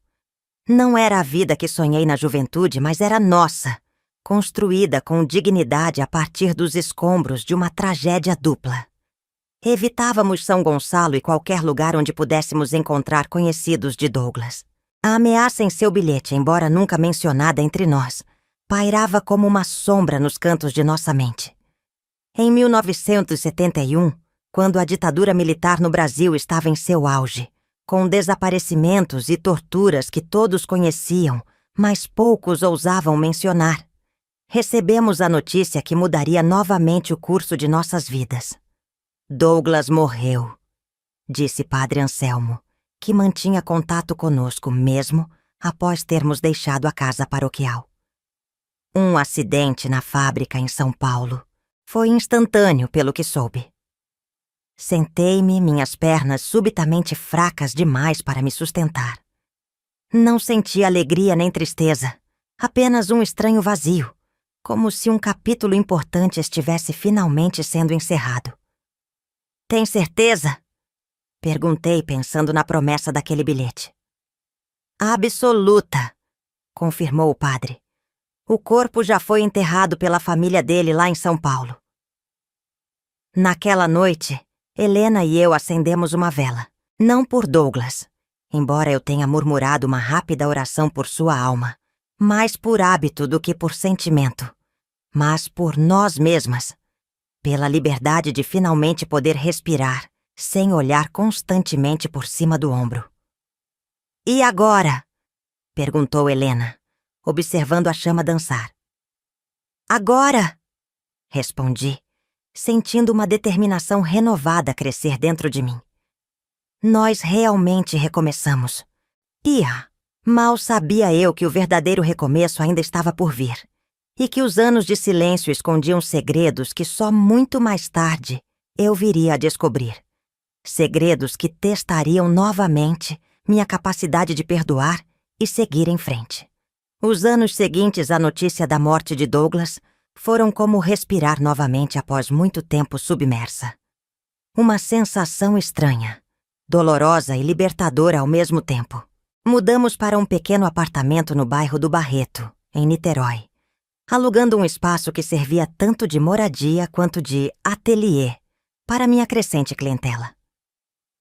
S1: Não era a vida que sonhei na juventude, mas era nossa, construída com dignidade a partir dos escombros de uma tragédia dupla. Evitávamos São Gonçalo e qualquer lugar onde pudéssemos encontrar conhecidos de Douglas. A ameaça em seu bilhete, embora nunca mencionada entre nós, pairava como uma sombra nos cantos de nossa mente. Em 1971, quando a ditadura militar no Brasil estava em seu auge, com desaparecimentos e torturas que todos conheciam, mas poucos ousavam mencionar, recebemos a notícia que mudaria novamente o curso de nossas vidas. Douglas morreu, disse Padre Anselmo, que mantinha contato conosco mesmo após termos deixado a casa paroquial. Um acidente na fábrica em São Paulo. Foi instantâneo, pelo que soube. Sentei-me, minhas pernas subitamente fracas demais para me sustentar. Não senti alegria nem tristeza, apenas um estranho vazio, como se um capítulo importante estivesse finalmente sendo encerrado. Tem certeza? Perguntei, pensando na promessa daquele bilhete. Absoluta, confirmou o padre. O corpo já foi enterrado pela família dele lá em São Paulo. Naquela noite, Helena e eu acendemos uma vela. Não por Douglas, embora eu tenha murmurado uma rápida oração por sua alma, mais por hábito do que por sentimento, mas por nós mesmas, pela liberdade de finalmente poder respirar, sem olhar constantemente por cima do ombro. E agora? Perguntou Helena, observando a chama dançar. Agora! Respondi, sentindo uma determinação renovada crescer dentro de mim. Nós realmente recomeçamos. Mal sabia eu que o verdadeiro recomeço ainda estava por vir, e que os anos de silêncio escondiam segredos que só muito mais tarde eu viria a descobrir. Segredos que testariam novamente minha capacidade de perdoar e seguir em frente. Os anos seguintes à notícia da morte de Douglas foram como respirar novamente após muito tempo submersa. Uma sensação estranha, dolorosa e libertadora ao mesmo tempo. Mudamos para um pequeno apartamento no bairro do Barreto, em Niterói, alugando um espaço que servia tanto de moradia quanto de ateliê para minha crescente clientela.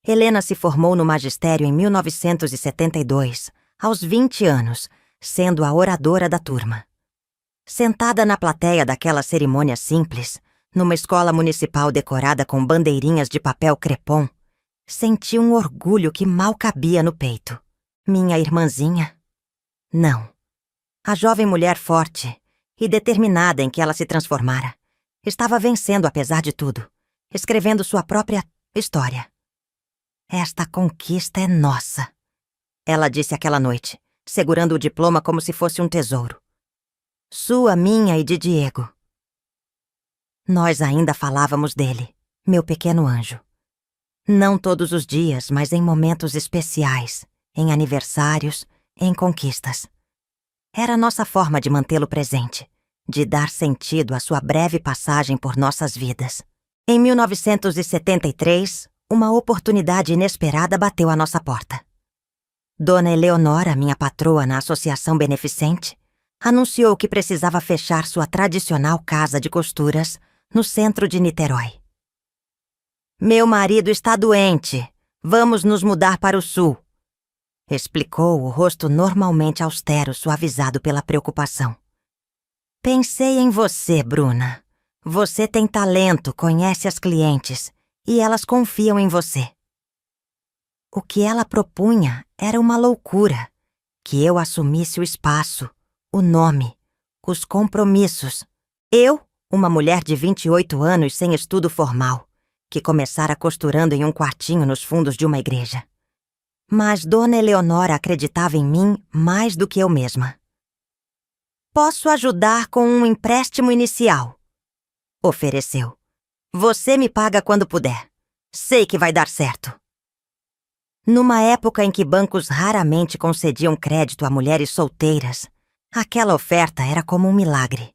S1: Helena se formou no magistério em 1972, aos 20 anos, sendo a oradora da turma. Sentada na plateia daquela cerimônia simples, numa escola municipal decorada com bandeirinhas de papel crepom, senti um orgulho que mal cabia no peito. Minha irmãzinha? Não. A jovem mulher forte e determinada em que ela se transformara estava vencendo apesar de tudo, escrevendo sua própria história. Esta conquista é nossa, ela disse aquela noite, segurando o diploma como se fosse um tesouro. Sua, minha e de Diego. Nós ainda falávamos dele, meu pequeno anjo. Não todos os dias, mas em momentos especiais, em aniversários, em conquistas. Era nossa forma de mantê-lo presente, de dar sentido à sua breve passagem por nossas vidas. Em 1973, uma oportunidade inesperada bateu à nossa porta. Dona Eleonora, minha patroa na Associação Beneficente, anunciou que precisava fechar sua tradicional casa de costuras no centro de Niterói. Meu marido está doente. Vamos nos mudar para o sul, explicou, o rosto normalmente austero suavizado pela preocupação. Pensei em você, Bruna. Você tem talento, conhece as clientes e elas confiam em você. O que ela propunha era uma loucura, que eu assumisse o espaço, o nome, os compromissos. Eu, uma mulher de 28 anos sem estudo formal, que começara costurando em um quartinho nos fundos de uma igreja. Mas Dona Eleonora acreditava em mim mais do que eu mesma. Posso ajudar com um empréstimo inicial, ofereceu. Você me paga quando puder. Sei que vai dar certo. Numa época em que bancos raramente concediam crédito a mulheres solteiras, aquela oferta era como um milagre.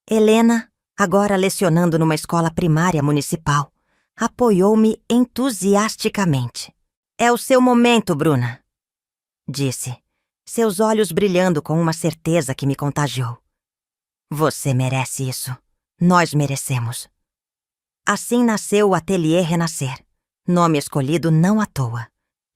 S1: Helena, agora lecionando numa escola primária municipal, apoiou-me entusiasticamente. É o seu momento, Bruna, disse, seus olhos brilhando com uma certeza que me contagiou. Você merece isso. Nós merecemos. Assim nasceu o Ateliê Renascer, nome escolhido não à toa.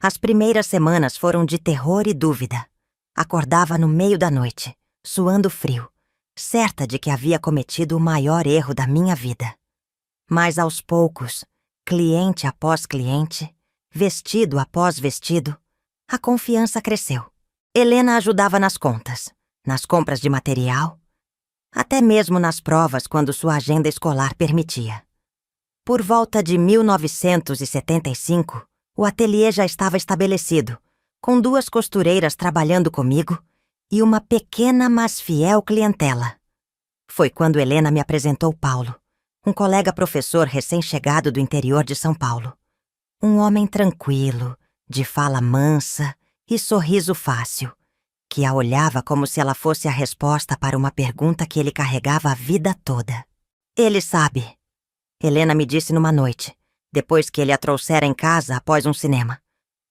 S1: As primeiras semanas foram de terror e dúvida. Acordava no meio da noite, suando frio, certa de que havia cometido o maior erro da minha vida. Mas aos poucos, cliente após cliente, vestido após vestido, a confiança cresceu. Helena ajudava nas contas, nas compras de material, até mesmo nas provas quando sua agenda escolar permitia. Por volta de 1975, o ateliê já estava estabelecido, com 2 costureiras trabalhando comigo e uma pequena mas fiel clientela. Foi quando Helena me apresentou Paulo, um colega professor recém-chegado do interior de São Paulo. Um homem tranquilo, de fala mansa e sorriso fácil, que a olhava como se ela fosse a resposta para uma pergunta que ele carregava a vida toda. Ele sabe, Helena me disse numa noite, depois que ele a trouxera em casa após um cinema.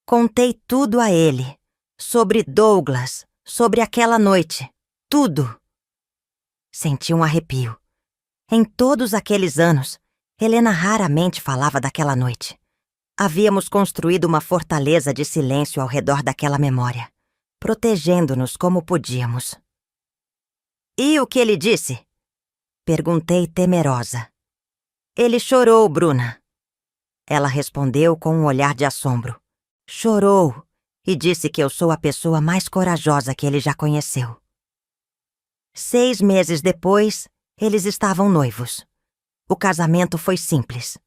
S1: Contei tudo a ele, sobre Douglas, sobre aquela noite, tudo. Senti um arrepio. Em todos aqueles anos, Helena raramente falava daquela noite. Havíamos construído uma fortaleza de silêncio ao redor daquela memória, protegendo-nos como podíamos. E o que ele disse? Perguntei temerosa. Ele chorou, Bruna. Ela respondeu com um olhar de assombro. Chorou e disse que eu sou a pessoa mais corajosa que ele já conheceu. 6 meses depois, eles estavam noivos. O casamento foi simples.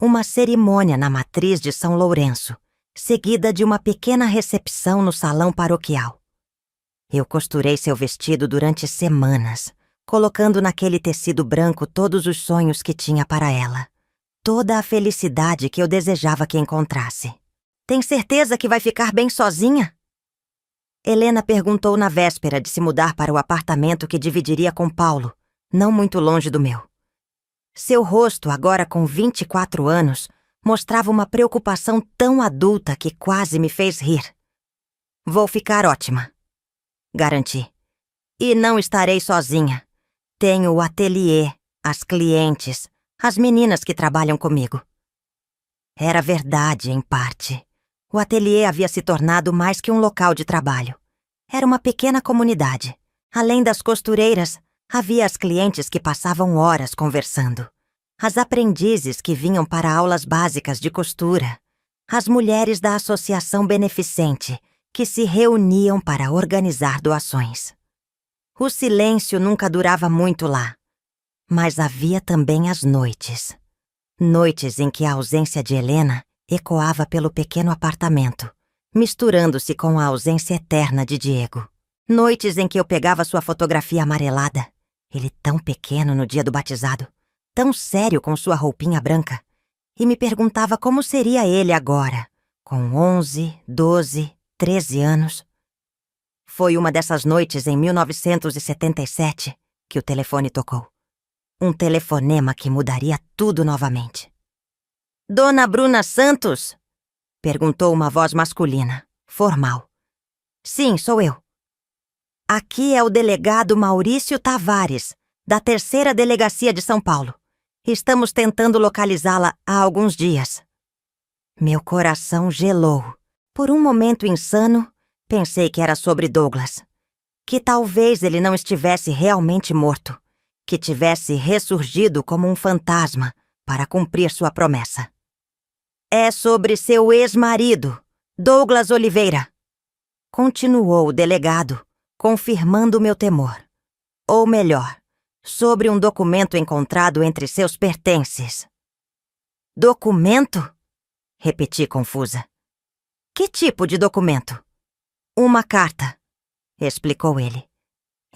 S1: Uma cerimônia na matriz de São Lourenço, seguida de uma pequena recepção no salão paroquial. Eu costurei seu vestido durante semanas, colocando naquele tecido branco todos os sonhos que tinha para ela, toda a felicidade que eu desejava que encontrasse. Tem certeza que vai ficar bem sozinha? Helena perguntou na véspera de se mudar para o apartamento que dividiria com Paulo, não muito longe do meu. Seu rosto, agora com 24 anos, mostrava uma preocupação tão adulta que quase me fez rir. Vou ficar ótima, garanti. E não estarei sozinha. Tenho o ateliê, as clientes, as meninas que trabalham comigo. Era verdade, em parte. O ateliê havia se tornado mais que um local de trabalho. Era uma pequena comunidade. Além das costureiras, havia as clientes que passavam horas conversando. As aprendizes que vinham para aulas básicas de costura. As mulheres da associação beneficente que se reuniam para organizar doações. O silêncio nunca durava muito lá. Mas havia também as noites. Noites em que a ausência de Helena ecoava pelo pequeno apartamento, misturando-se com a ausência eterna de Diego. Noites em que eu pegava sua fotografia amarelada, ele tão pequeno no dia do batizado, tão sério com sua roupinha branca, e me perguntava como seria ele agora, com 11, 12, 13 anos. Foi uma dessas noites em 1977 que o telefone tocou. Um telefonema que mudaria tudo novamente. Dona Bruna Santos? Perguntou uma voz masculina, formal. Sim, sou eu. Aqui é o delegado Maurício Tavares, da 3ª Delegacia de São Paulo. Estamos tentando localizá-la há alguns dias. Meu coração gelou. Por um momento insano, pensei que era sobre Douglas. Que talvez ele não estivesse realmente morto. Que tivesse ressurgido como um fantasma para cumprir sua promessa. É sobre seu ex-marido, Douglas Oliveira. Continuou o delegado, confirmando meu temor. Ou melhor, sobre um documento encontrado entre seus pertences. Documento? Repeti confusa. Que tipo de documento? Uma carta, explicou ele.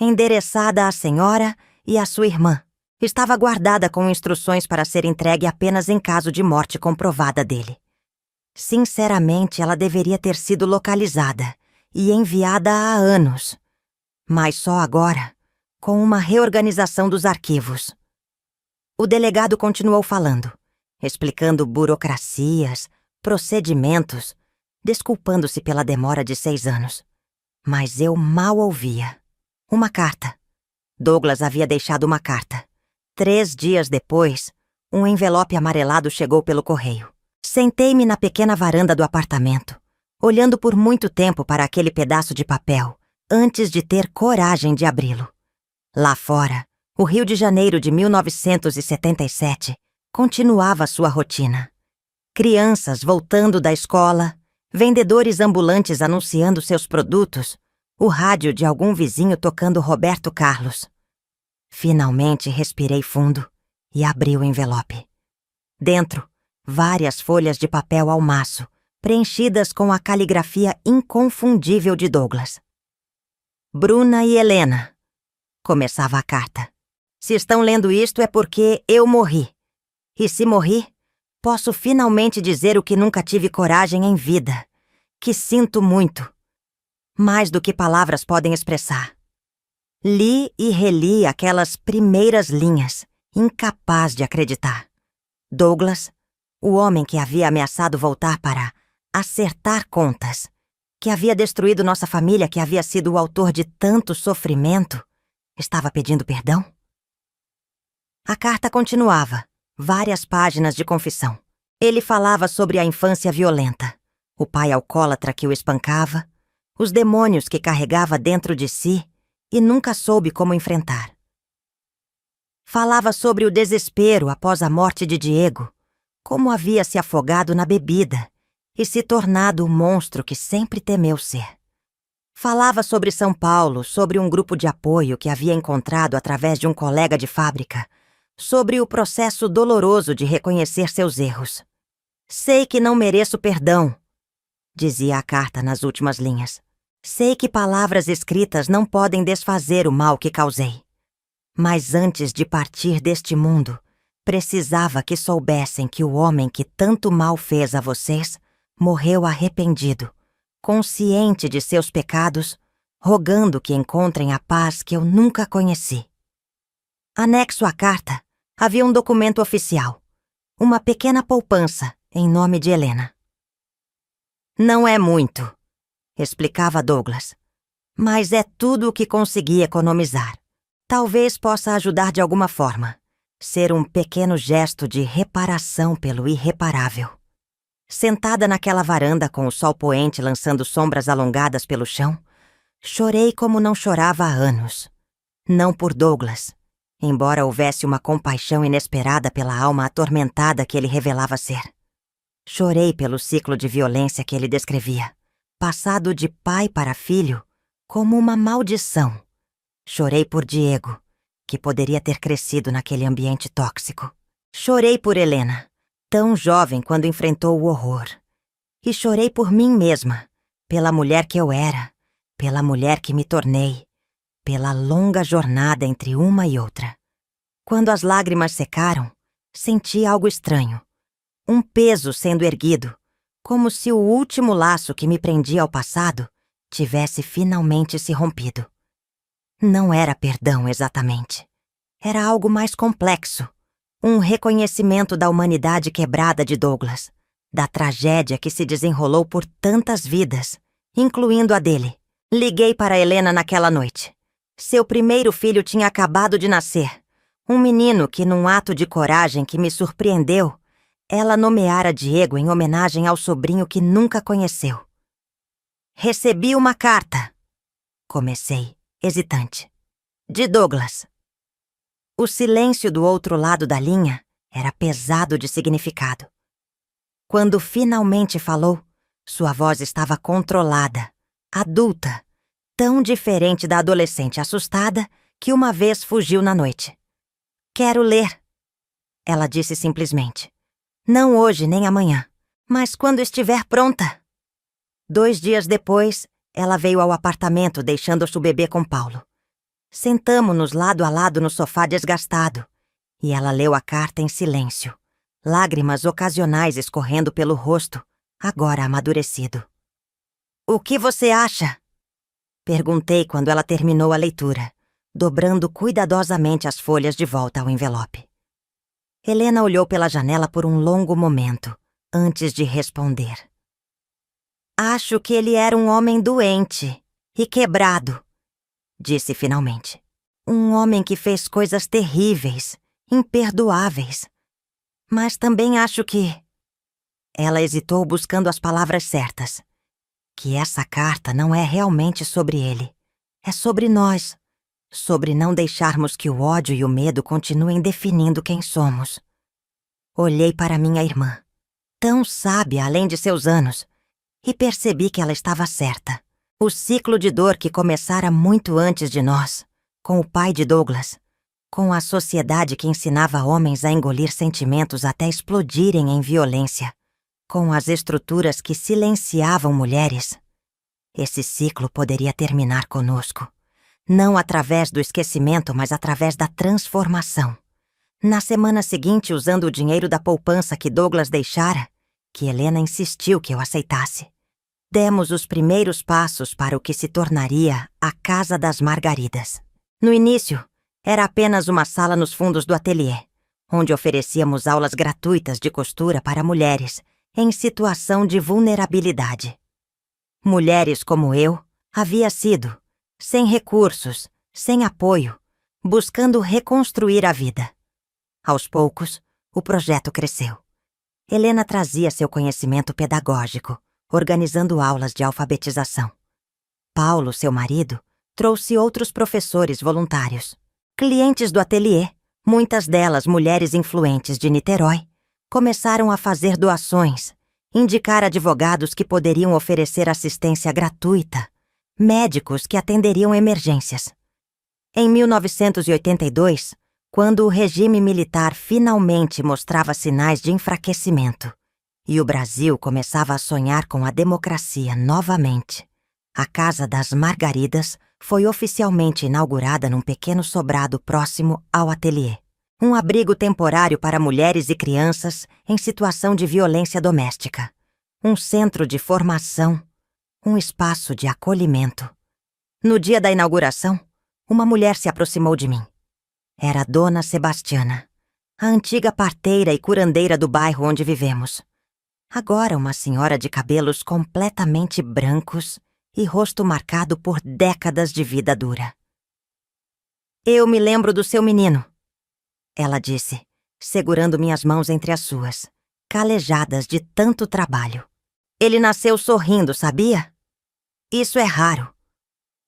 S1: Endereçada à senhora e à sua irmã. Estava guardada com instruções para ser entregue apenas em caso de morte comprovada dele. Sinceramente, ela deveria ter sido localizada e enviada há anos. Mas só agora, com uma reorganização dos arquivos. O delegado continuou falando, explicando burocracias, procedimentos, desculpando-se pela demora de 6 anos. Mas eu mal ouvia. Uma carta. Douglas havia deixado uma carta. 3 dias depois, um envelope amarelado chegou pelo correio. Sentei-me na pequena varanda do apartamento, olhando por muito tempo para aquele pedaço de papel, antes de ter coragem de abri-lo. Lá fora, o Rio de Janeiro de 1977 continuava sua rotina. Crianças voltando da escola, vendedores ambulantes anunciando seus produtos, o rádio de algum vizinho tocando Roberto Carlos. Finalmente respirei fundo e abri o envelope. Dentro, várias folhas de papel ao maço, preenchidas com a caligrafia inconfundível de Douglas. Bruna e Helena, começava a carta. Se estão lendo isto é porque eu morri. E se morri, posso finalmente dizer o que nunca tive coragem em vida, que sinto muito. Mais do que palavras podem expressar. Li e reli aquelas primeiras linhas, incapaz de acreditar. Douglas, o homem que havia ameaçado voltar para acertar contas, que havia destruído nossa família, que havia sido o autor de tanto sofrimento, estava pedindo perdão? A carta continuava, várias páginas de confissão. Ele falava sobre a infância violenta, o pai alcoólatra que o espancava, os demônios que carregava dentro de si e nunca soube como enfrentar. Falava sobre o desespero após a morte de Diego, como havia se afogado na bebida e se tornado o monstro que sempre temeu ser. Falava sobre São Paulo, sobre um grupo de apoio que havia encontrado através de um colega de fábrica, sobre o processo doloroso de reconhecer seus erros. Sei que não mereço perdão, dizia a carta nas últimas linhas. Sei que palavras escritas não podem desfazer o mal que causei. Mas antes de partir deste mundo, precisava que soubessem que o homem que tanto mal fez a vocês Morreu arrependido, consciente de seus pecados, rogando que encontrem a paz que eu nunca conheci. Anexo à carta havia um documento oficial, uma pequena poupança em nome de Helena. Não é muito, explicava Douglas, mas é tudo o que consegui economizar. Talvez possa ajudar de alguma forma, ser um pequeno gesto de reparação pelo irreparável. Sentada naquela varanda com o sol poente lançando sombras alongadas pelo chão, chorei como não chorava há anos. Não por Douglas, embora houvesse uma compaixão inesperada pela alma atormentada que ele revelava ser. Chorei pelo ciclo de violência que ele descrevia, passado de pai para filho, como uma maldição. Chorei por Diego, que poderia ter crescido naquele ambiente tóxico. Chorei por Helena, tão jovem quando enfrentou o horror. E chorei por mim mesma, pela mulher que eu era, pela mulher que me tornei, pela longa jornada entre uma e outra. Quando as lágrimas secaram, senti algo estranho. Um peso sendo erguido, como se o último laço que me prendia ao passado tivesse finalmente se rompido. Não era perdão exatamente. Era algo mais complexo. Um reconhecimento da humanidade quebrada de Douglas, da tragédia que se desenrolou por tantas vidas, incluindo a dele. Liguei para Helena naquela noite. Seu primeiro filho tinha acabado de nascer. Um menino que, num ato de coragem que me surpreendeu, ela nomeara Diego em homenagem ao sobrinho que nunca conheceu. Recebi uma carta. Comecei, hesitante. De Douglas. O silêncio do outro lado da linha era pesado de significado. Quando finalmente falou, sua voz estava controlada, adulta, tão diferente da adolescente assustada que uma vez fugiu na noite. Quero ler, ela disse simplesmente. Não hoje nem amanhã, mas quando estiver pronta. 2 dias depois, ela veio ao apartamento deixando-se o bebê com Paulo. Sentamo-nos lado a lado no sofá desgastado, e ela leu a carta em silêncio, lágrimas ocasionais escorrendo pelo rosto, agora amadurecido. O que você acha? Perguntei quando ela terminou a leitura, dobrando cuidadosamente as folhas de volta ao envelope. Helena olhou pela janela por um longo momento, antes de responder. Acho que ele era um homem doente e quebrado, disse finalmente. Um homem que fez coisas terríveis, imperdoáveis. Mas também acho que... Ela hesitou buscando as palavras certas. Que essa carta não é realmente sobre ele. É sobre nós. Sobre não deixarmos que o ódio e o medo continuem definindo quem somos. Olhei para minha irmã, tão sábia além de seus anos, e percebi que ela estava certa. O ciclo de dor que começara muito antes de nós, com o pai de Douglas, com a sociedade que ensinava homens a engolir sentimentos até explodirem em violência, com as estruturas que silenciavam mulheres. Esse ciclo poderia terminar conosco, não através do esquecimento, mas através da transformação. Na semana seguinte, usando o dinheiro da poupança que Douglas deixara, que Helena insistiu que eu aceitasse, demos os primeiros passos para o que se tornaria a Casa das Margaridas. No início, era apenas uma sala nos fundos do ateliê, onde oferecíamos aulas gratuitas de costura para mulheres em situação de vulnerabilidade. Mulheres como eu havia sido, sem recursos, sem apoio, buscando reconstruir a vida. Aos poucos, o projeto cresceu. Helena trazia seu conhecimento pedagógico, organizando aulas de alfabetização. Paulo, seu marido, trouxe outros professores voluntários. Clientes do ateliê, muitas delas mulheres influentes de Niterói, começaram a fazer doações, indicar advogados que poderiam oferecer assistência gratuita, médicos que atenderiam emergências. Em 1982, quando o regime militar finalmente mostrava sinais de enfraquecimento e o Brasil começava a sonhar com a democracia novamente, a Casa das Margaridas foi oficialmente inaugurada num pequeno sobrado próximo ao ateliê. Um abrigo temporário para mulheres e crianças em situação de violência doméstica. um centro de formação, um espaço de acolhimento. No dia da inauguração, uma mulher se aproximou de mim. Era Dona Sebastiana, a antiga parteira e curandeira do bairro onde vivemos. Agora uma senhora de cabelos completamente brancos e rosto marcado por décadas de vida dura. "Eu me lembro do seu menino", ela disse, segurando minhas mãos entre as suas, calejadas de tanto trabalho. "Ele nasceu sorrindo, sabia? Isso é raro.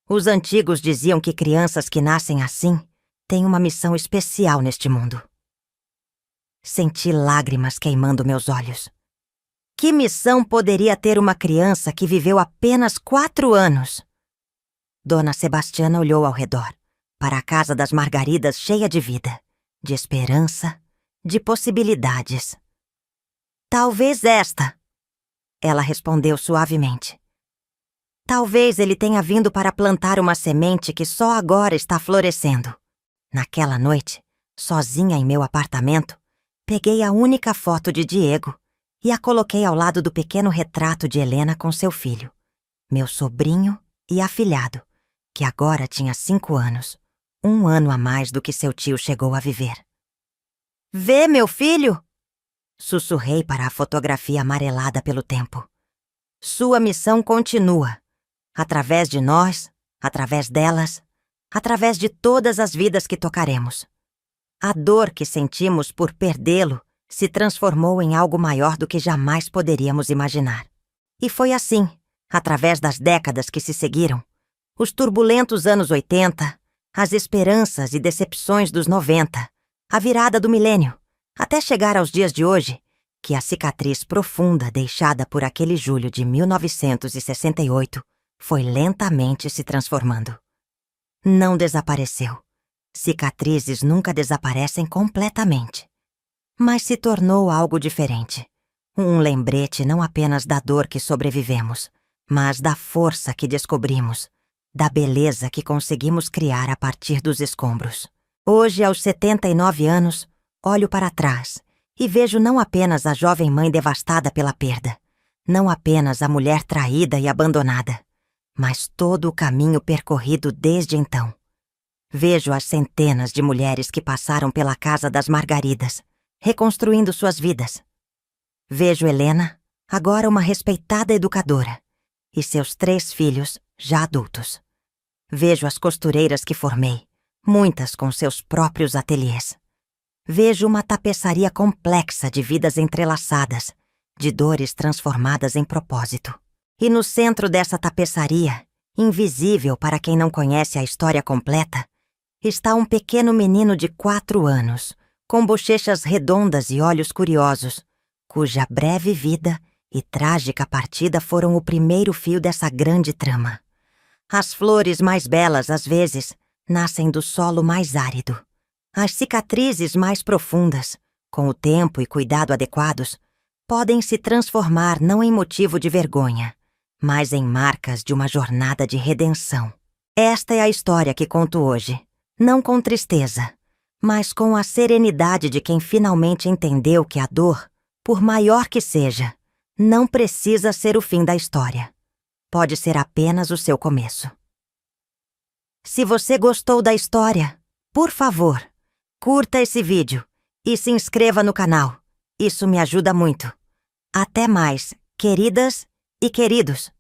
S1: Os antigos diziam que crianças que nascem assim têm uma missão especial neste mundo." Senti lágrimas queimando meus olhos. Que missão poderia ter uma criança que viveu apenas 4 anos? Dona Sebastiana olhou ao redor, para a casa das Margaridas cheia de vida, de esperança, de possibilidades. "Talvez esta", ela respondeu suavemente. "Talvez ele tenha vindo para plantar uma semente que só agora está florescendo." Naquela noite, sozinha em meu apartamento, peguei a única foto de Diego e a coloquei ao lado do pequeno retrato de Helena com seu filho, meu sobrinho e afilhado, que agora tinha 5 anos, 1 ano a mais do que seu tio chegou a viver. "Vê, meu filho?" sussurrei para a fotografia amarelada pelo tempo. "Sua missão continua, através de nós, através delas, através de todas as vidas que tocaremos. A dor que sentimos por perdê-lo se transformou em algo maior do que jamais poderíamos imaginar. E foi assim, através das décadas que se seguiram, os turbulentos anos 80, as esperanças e decepções dos 90, a virada do milênio, até chegar aos dias de hoje, que a cicatriz profunda deixada por aquele julho de 1968 foi lentamente se transformando. Não desapareceu. Cicatrizes nunca desaparecem completamente. Mas se tornou algo diferente. Um lembrete não apenas da dor que sobrevivemos, mas da força que descobrimos, da beleza que conseguimos criar a partir dos escombros. Hoje, aos 79 anos, olho para trás e vejo não apenas a jovem mãe devastada pela perda, não apenas a mulher traída e abandonada, mas todo o caminho percorrido desde então. Vejo as centenas de mulheres que passaram pela casa das Margaridas, reconstruindo suas vidas. Vejo Helena, agora uma respeitada educadora, e seus 3 filhos, já adultos. Vejo as costureiras que formei, muitas com seus próprios ateliês. Vejo uma tapeçaria complexa de vidas entrelaçadas, de dores transformadas em propósito. E no centro dessa tapeçaria, invisível para quem não conhece a história completa, está um pequeno menino de 4 anos, com bochechas redondas e olhos curiosos, cuja breve vida e trágica partida foram o primeiro fio dessa grande trama. As flores mais belas, às vezes, nascem do solo mais árido. As cicatrizes mais profundas, com o tempo e cuidado adequados, podem se transformar não em motivo de vergonha, mas em marcas de uma jornada de redenção. Esta é a história que conto hoje, não com tristeza, mas com a serenidade de quem finalmente entendeu que a dor, por maior que seja, não precisa ser o fim da história. Pode ser apenas o seu começo. Se você gostou da história, por favor, curta esse vídeo e se inscreva no canal. Isso me ajuda muito. Até mais, queridas e queridos!